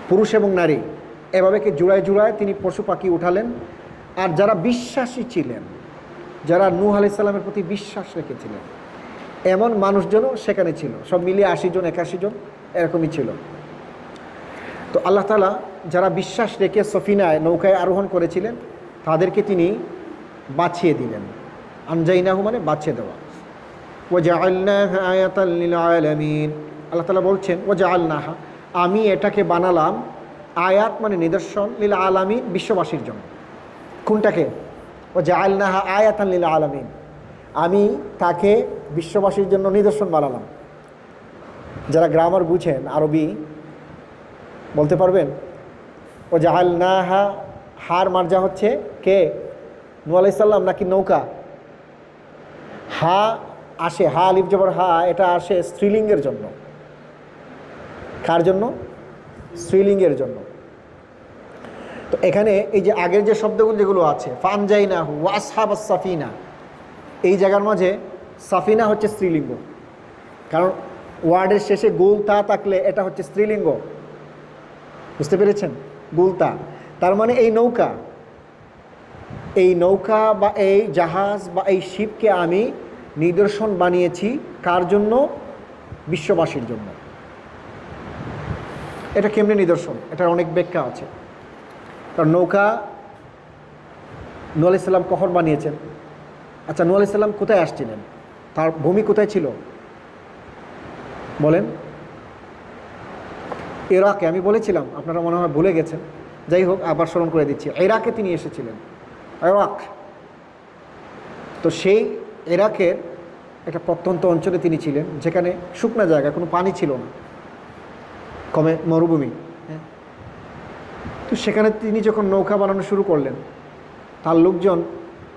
পুরুষ এবং নারী, এভাবে কি জোড়ায় জোড়ায় তিনি পশু পাখি উঠালেন। আর যারা বিশ্বাসী ছিলেন, যারা নূহ আলাইহিস সালামের প্রতি বিশ্বাস রেখেছিলেন, এমন মানুষজনও সেখানে ছিল। সব মিলিয়ে 80 জন 81 জন এরকমই ছিল। তো আল্লাহ তাআলা যারা বিশ্বাস রেখে সফিনায় নৌকায় আরোহণ করেছিলেন, তাদেরকে তিনি বাঁচিয়ে দিলেন। আনজাইনাহু মানে বাঁচিয়ে দেওয়া। ওয়াজআলনাহা আয়াতাল লিল আলামিন, আল্লাহ তাআলা বলছেন ওয়াজআলনাহা, আমি এটাকে বানালাম, আয়াত মানে নিদর্শন, লিল আলামিন বিশ্ববাসীর জন্য। কোনটাকে? ওয়াজআলনাহা আয়াতান লিল আলামিন, আমি তাকে বিশ্ববাসীর জন্য নিদর্শন বানালাম। যারা গ্রামার বুঝেন, আরবি বলতে পারবেন। ওয়াজআলনাহা, হার মার্জা হচ্ছে কে? নূহ আলাইহিস সালাম নাকি নৌকা? হা আসে, হা আলিফ জবর হা, এটা আসে স্ত্রীলিঙ্গের জন্য। কার জন্য? স্ত্রীলিঙ্গের জন্য। তো এখানে এই যে আগের যে শব্দগুলো যেগুলো আছে, ফানজাইনাহু ওয়া আসহাবাস সাফিনা, এই জায়গার মাঝে সাফিনা হচ্ছে স্ত্রীলিঙ্গ, কারণ ওয়ার্ডের শেষে গুল তা থাকলে এটা হচ্ছে স্ত্রীলিঙ্গ। বুঝতে পেরেছেন? গুল তা, তার মানে এই নৌকা, এই নৌকা বা এই জাহাজ বা এই শিপকে আমি নিদর্শন বানিয়েছি। কার জন্য? বিশ্ববাসীর জন্য। এটা কেমনে নিদর্শন? এটার অনেক ব্যাখ্যা আছে। কারণ নৌকা নূহ আলাইহিস সালাম কখন বানিয়েছেন? আচ্ছা, নূহ আলাইহিস সালাম কোথায় আসছিলেন? তার ভূমি কোথায় ছিল বলেন? ইরাকে। আমি বলেছিলাম, আপনারা মনে হয় ভুলে গেছেন, যাই হোক আবার স্মরণ করে দিচ্ছি। ইরাকে তিনি এসেছিলেন, ইরাক। তো সেই ইরাকের একটা প্রত্যন্ত অঞ্চলে তিনি ছিলেন, যেখানে শুকনা জায়গা, কোনো পানি ছিল না, কমে মরুভূমি। তো সেখানে তিনি যখন নৌকা বানানো শুরু করলেন, তার লোকজন,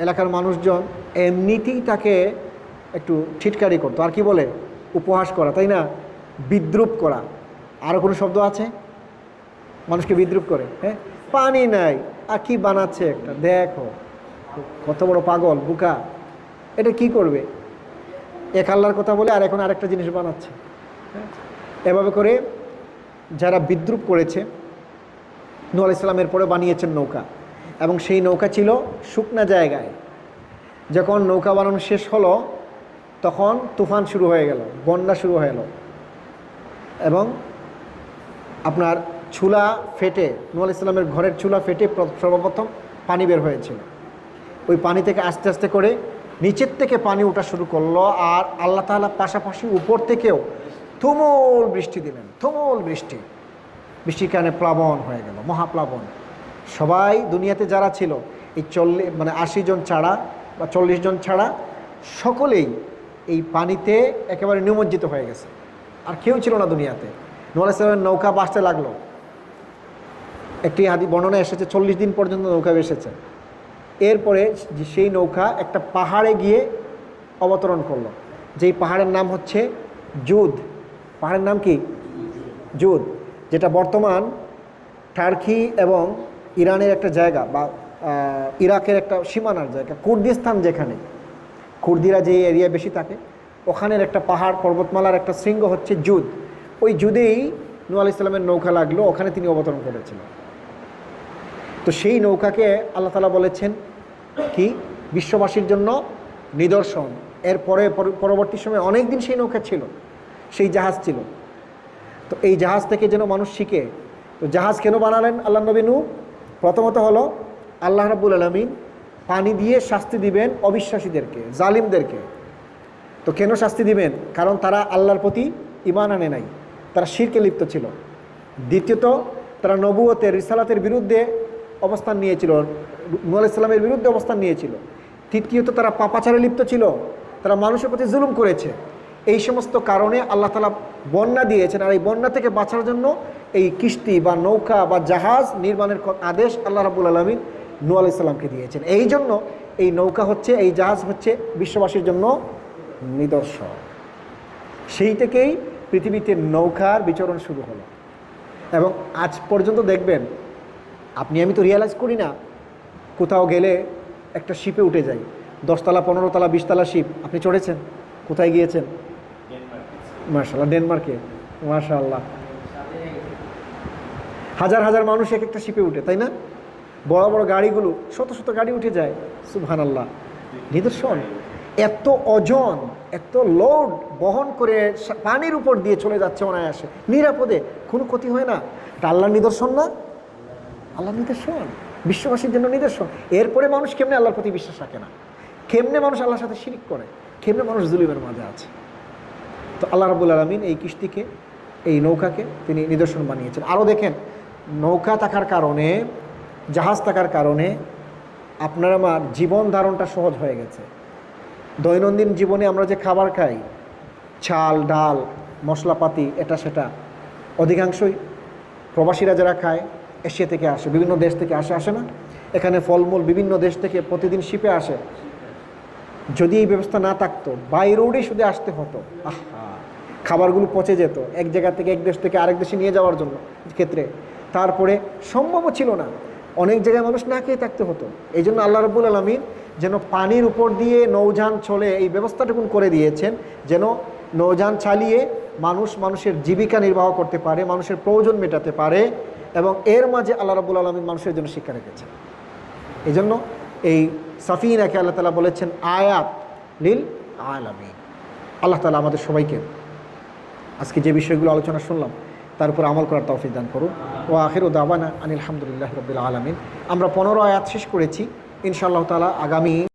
এলাকার মানুষজন এমনিতেই তাকে একটু ঠিটকারি করতো, আর কি বলে, উপহাস করা, তাই না, বিদ্রুপ করা। আরও কোনো শব্দ আছে? মানুষকে বিদ্রুপ করে, হ্যাঁ, পানি নাই আর কি বানাচ্ছে একটা, দেখো কত বড় পাগল বুকা, এটা কি করবে, এক আল্লাহর কথা বলে আর এখন আরেকটা জিনিস বানাচ্ছে। এভাবে করে যারা বিদ্রুপ করেছে, নূহ আলাইহিস সালামের পরে বানিয়েছেন নৌকা, এবং সেই নৌকা ছিল শুকনা জায়গায়। যখন নৌকা বানানো শেষ হলো তখন তুফান শুরু হয়ে গেল, বন্যা শুরু হয়ে গেল, এবং আপনার চুলা ফেটে, নূহ আলাইহিস সালামের ঘরের চুলা ফেটে সর্বপ্রথম পানি বের হয়েছিল। ওই পানি থেকে আস্তে আস্তে করে নিচের থেকে পানি ওঠা শুরু করলো, আর আল্লাহ তাআলা পাশাপাশি উপর থেকেও তুমুল বৃষ্টি দিলেন, তুমুল বৃষ্টি। বৃষ্টির কারণে প্লাবন হয়ে গেল, মহাপ্লাবন। সবাই দুনিয়াতে যারা ছিল, এই 80 জন ছাড়া বা 40 জন ছাড়া সকলেই এই পানিতে একেবারে নিমজ্জিত হয়ে গেছে, আর কেউ ছিল না দুনিয়াতে। নূহ আলাইহিস সালামের নৌকা ভাসতে লাগলো। একটি বর্ণনা এসেছে 40 দিন পর্যন্ত নৌকা ভেসেছে। এরপরে সেই নৌকা একটা পাহাড়ে গিয়ে অবতরণ করলো, যেই পাহাড়ের নাম হচ্ছে জুদ। পাহাড়ের নাম কি? জুদ, যেটা বর্তমান টার্কি এবং ইরানের একটা জায়গা, বা ইরাকের একটা সীমানার জায়গা, কুর্দিস্তান, যেখানে কুর্দিরা যে এরিয়া বেশি থাকে, ওখানের একটা পাহাড় পর্বতমালার একটা শৃঙ্গ হচ্ছে জুদ। ওই জুদেই নূহ আলাইহিস সালামের নৌকা লাগলো, ওখানে তিনি অবতরণ করেছিলেন। তো সেই নৌকাকে আল্লাহ তাআলা বলেছেন কি, বিশ্ববাসীর জন্য নিদর্শন। এরপরে পরবর্তী সময়ে অনেক দিন সেই নৌকা ছিল, সেই জাহাজ ছিল। তো এই জাহাজ থেকে যেন মানুষ শিখে। তো জাহাজ কেন বানালেন আল্লাহ নবী নূহ? প্রথমত হলো আল্লাহ রাব্বুল আলামিন পানি দিয়ে শাস্তি দিবেন অবিশ্বাসীদেরকে, জালিমদেরকে। তো কেন শাস্তি দিবেন? কারণ তারা আল্লাহর প্রতি ঈমান আনে নাই, তারা শিরকে লিপ্ত ছিল। দ্বিতীয়ত, তারা নবুয়তের, রিসালাতের বিরুদ্ধে অবস্থান নিয়েছিল, নূহ আলাইহিস সালামের বিরুদ্ধে অবস্থান নিয়েছিল। তৃতীয়ত, তারা পাপাচারে লিপ্ত ছিল, তারা মানুষের প্রতি জুলুম করেছে। এই সমস্ত কারণে আল্লাহ তাআলা বন্যা দিয়েছেন, আর এই বন্যা থেকে বাঁচার জন্য এই কিস্তি বা নৌকা বা জাহাজ নির্মাণের আদেশ আল্লাহ রাব্বুল আলামিন নূহ আলাইহিস সালামকে দিয়েছেন। এই জন্য এই নৌকা হচ্ছে, এই জাহাজ হচ্ছে বিশ্ববাসীর জন্য নিদর্শন। সেই থেকেই পৃথিবীতে নৌকার বিচরণ শুরু হলো, এবং আজ পর্যন্ত দেখবেন, আপনি আমি তো রিয়েলাইজ করি না, কোথাও গেলে একটা শিপে উঠে যাই, 10 তলা 15 তলা 20 তলা শিপ। আপনি চড়েছেন? কোথায় গিয়েছেন? মাশাআল্লাহ, ডেনমার্কে। মাশাআল্লাহ, হাজার হাজার মানুষ এক একটা শিপে উঠে, তাই না? বড় বড় গাড়িগুলো, শত শত গাড়ি উঠে যায়। সুবহানাল্লাহ, নিদর্শন। এত ওজন, এত লোড বহন করে পানির উপর দিয়ে চলে যাচ্ছে অনায়াসে, নিরাপদে, কোনো ক্ষতি হয় না। এটা আল্লাহর নিদর্শন না? আল্লাহর নিদর্শন, বিশ্ববাসীর জন্য নিদর্শন। এরপরে মানুষ কেমনে আল্লাহর প্রতি বিশ্বাস রাখে না, কেমনে মানুষ আল্লাহর সাথে শিরিক করে, কেমনে মানুষ জুলুমের মাঝে আছে। তো আল্লাহ রাব্বুল আলামিন এই কিস্তিকে, এই নৌকাকে তিনি নিদর্শন বানিয়েছেন। আরও দেখেন, নৌকা থাকার কারণে, জাহাজ থাকার কারণে আপনার আমার জীবন ধারণটা সহজ হয়ে গেছে। দৈনন্দিন জীবনে আমরা যে খাবার খাই, চাল ডাল মশলাপাতি এটা সেটা, অধিকাংশই প্রবাসীরা যারা খায় এশিয়া থেকে আসে, বিভিন্ন দেশ থেকে আসে না? এখানে ফলমূল বিভিন্ন দেশ থেকে প্রতিদিন শিপে আসে। যদি এই ব্যবস্থা না থাকতো, বাই রোডে শুধু আসতে হতো, খাবারগুলো পচে যেত এক জায়গা থেকে, এক দেশ থেকে আরেক দেশে নিয়ে যাওয়ার জন্য ক্ষেত্রে। তারপরে সম্ভবও ছিল না, অনেক জায়গায় মানুষ না খেয়ে থাকতে হতো। এই জন্য আল্লাহ রাব্বুল আলামিন যেন পানির উপর দিয়ে নৌযান চলে এই ব্যবস্থাটুকু করে দিয়েছেন, যেন নৌযান চালিয়ে মানুষের জীবিকা নির্বাহ করতে পারে, মানুষের প্রয়োজন মেটাতে পারে, এবং এর মাঝে আল্লাহ রাব্বুল আলামিন মানুষের জন্য শিক্ষা রেখেছেন। এই জন্য এই সাফিনাকে আল্লাহ তাআলা বলেছেন আয়াত লিল আলামিন। আল্লাহ তাআলা আমাদের সবাইকে আজকে যে বিষয়গুলো আলোচনা শুনলাম তার উপর আমল করার তৌফিক দান করুন। ওয়া আখিরু দাওয়ানা আনিল হামদুলিল্লাহি রাব্বিল আলামিন। আমরা 15 আয়াত শেষ করেছি। ইনশাআল্লাহ তাআলা আগামী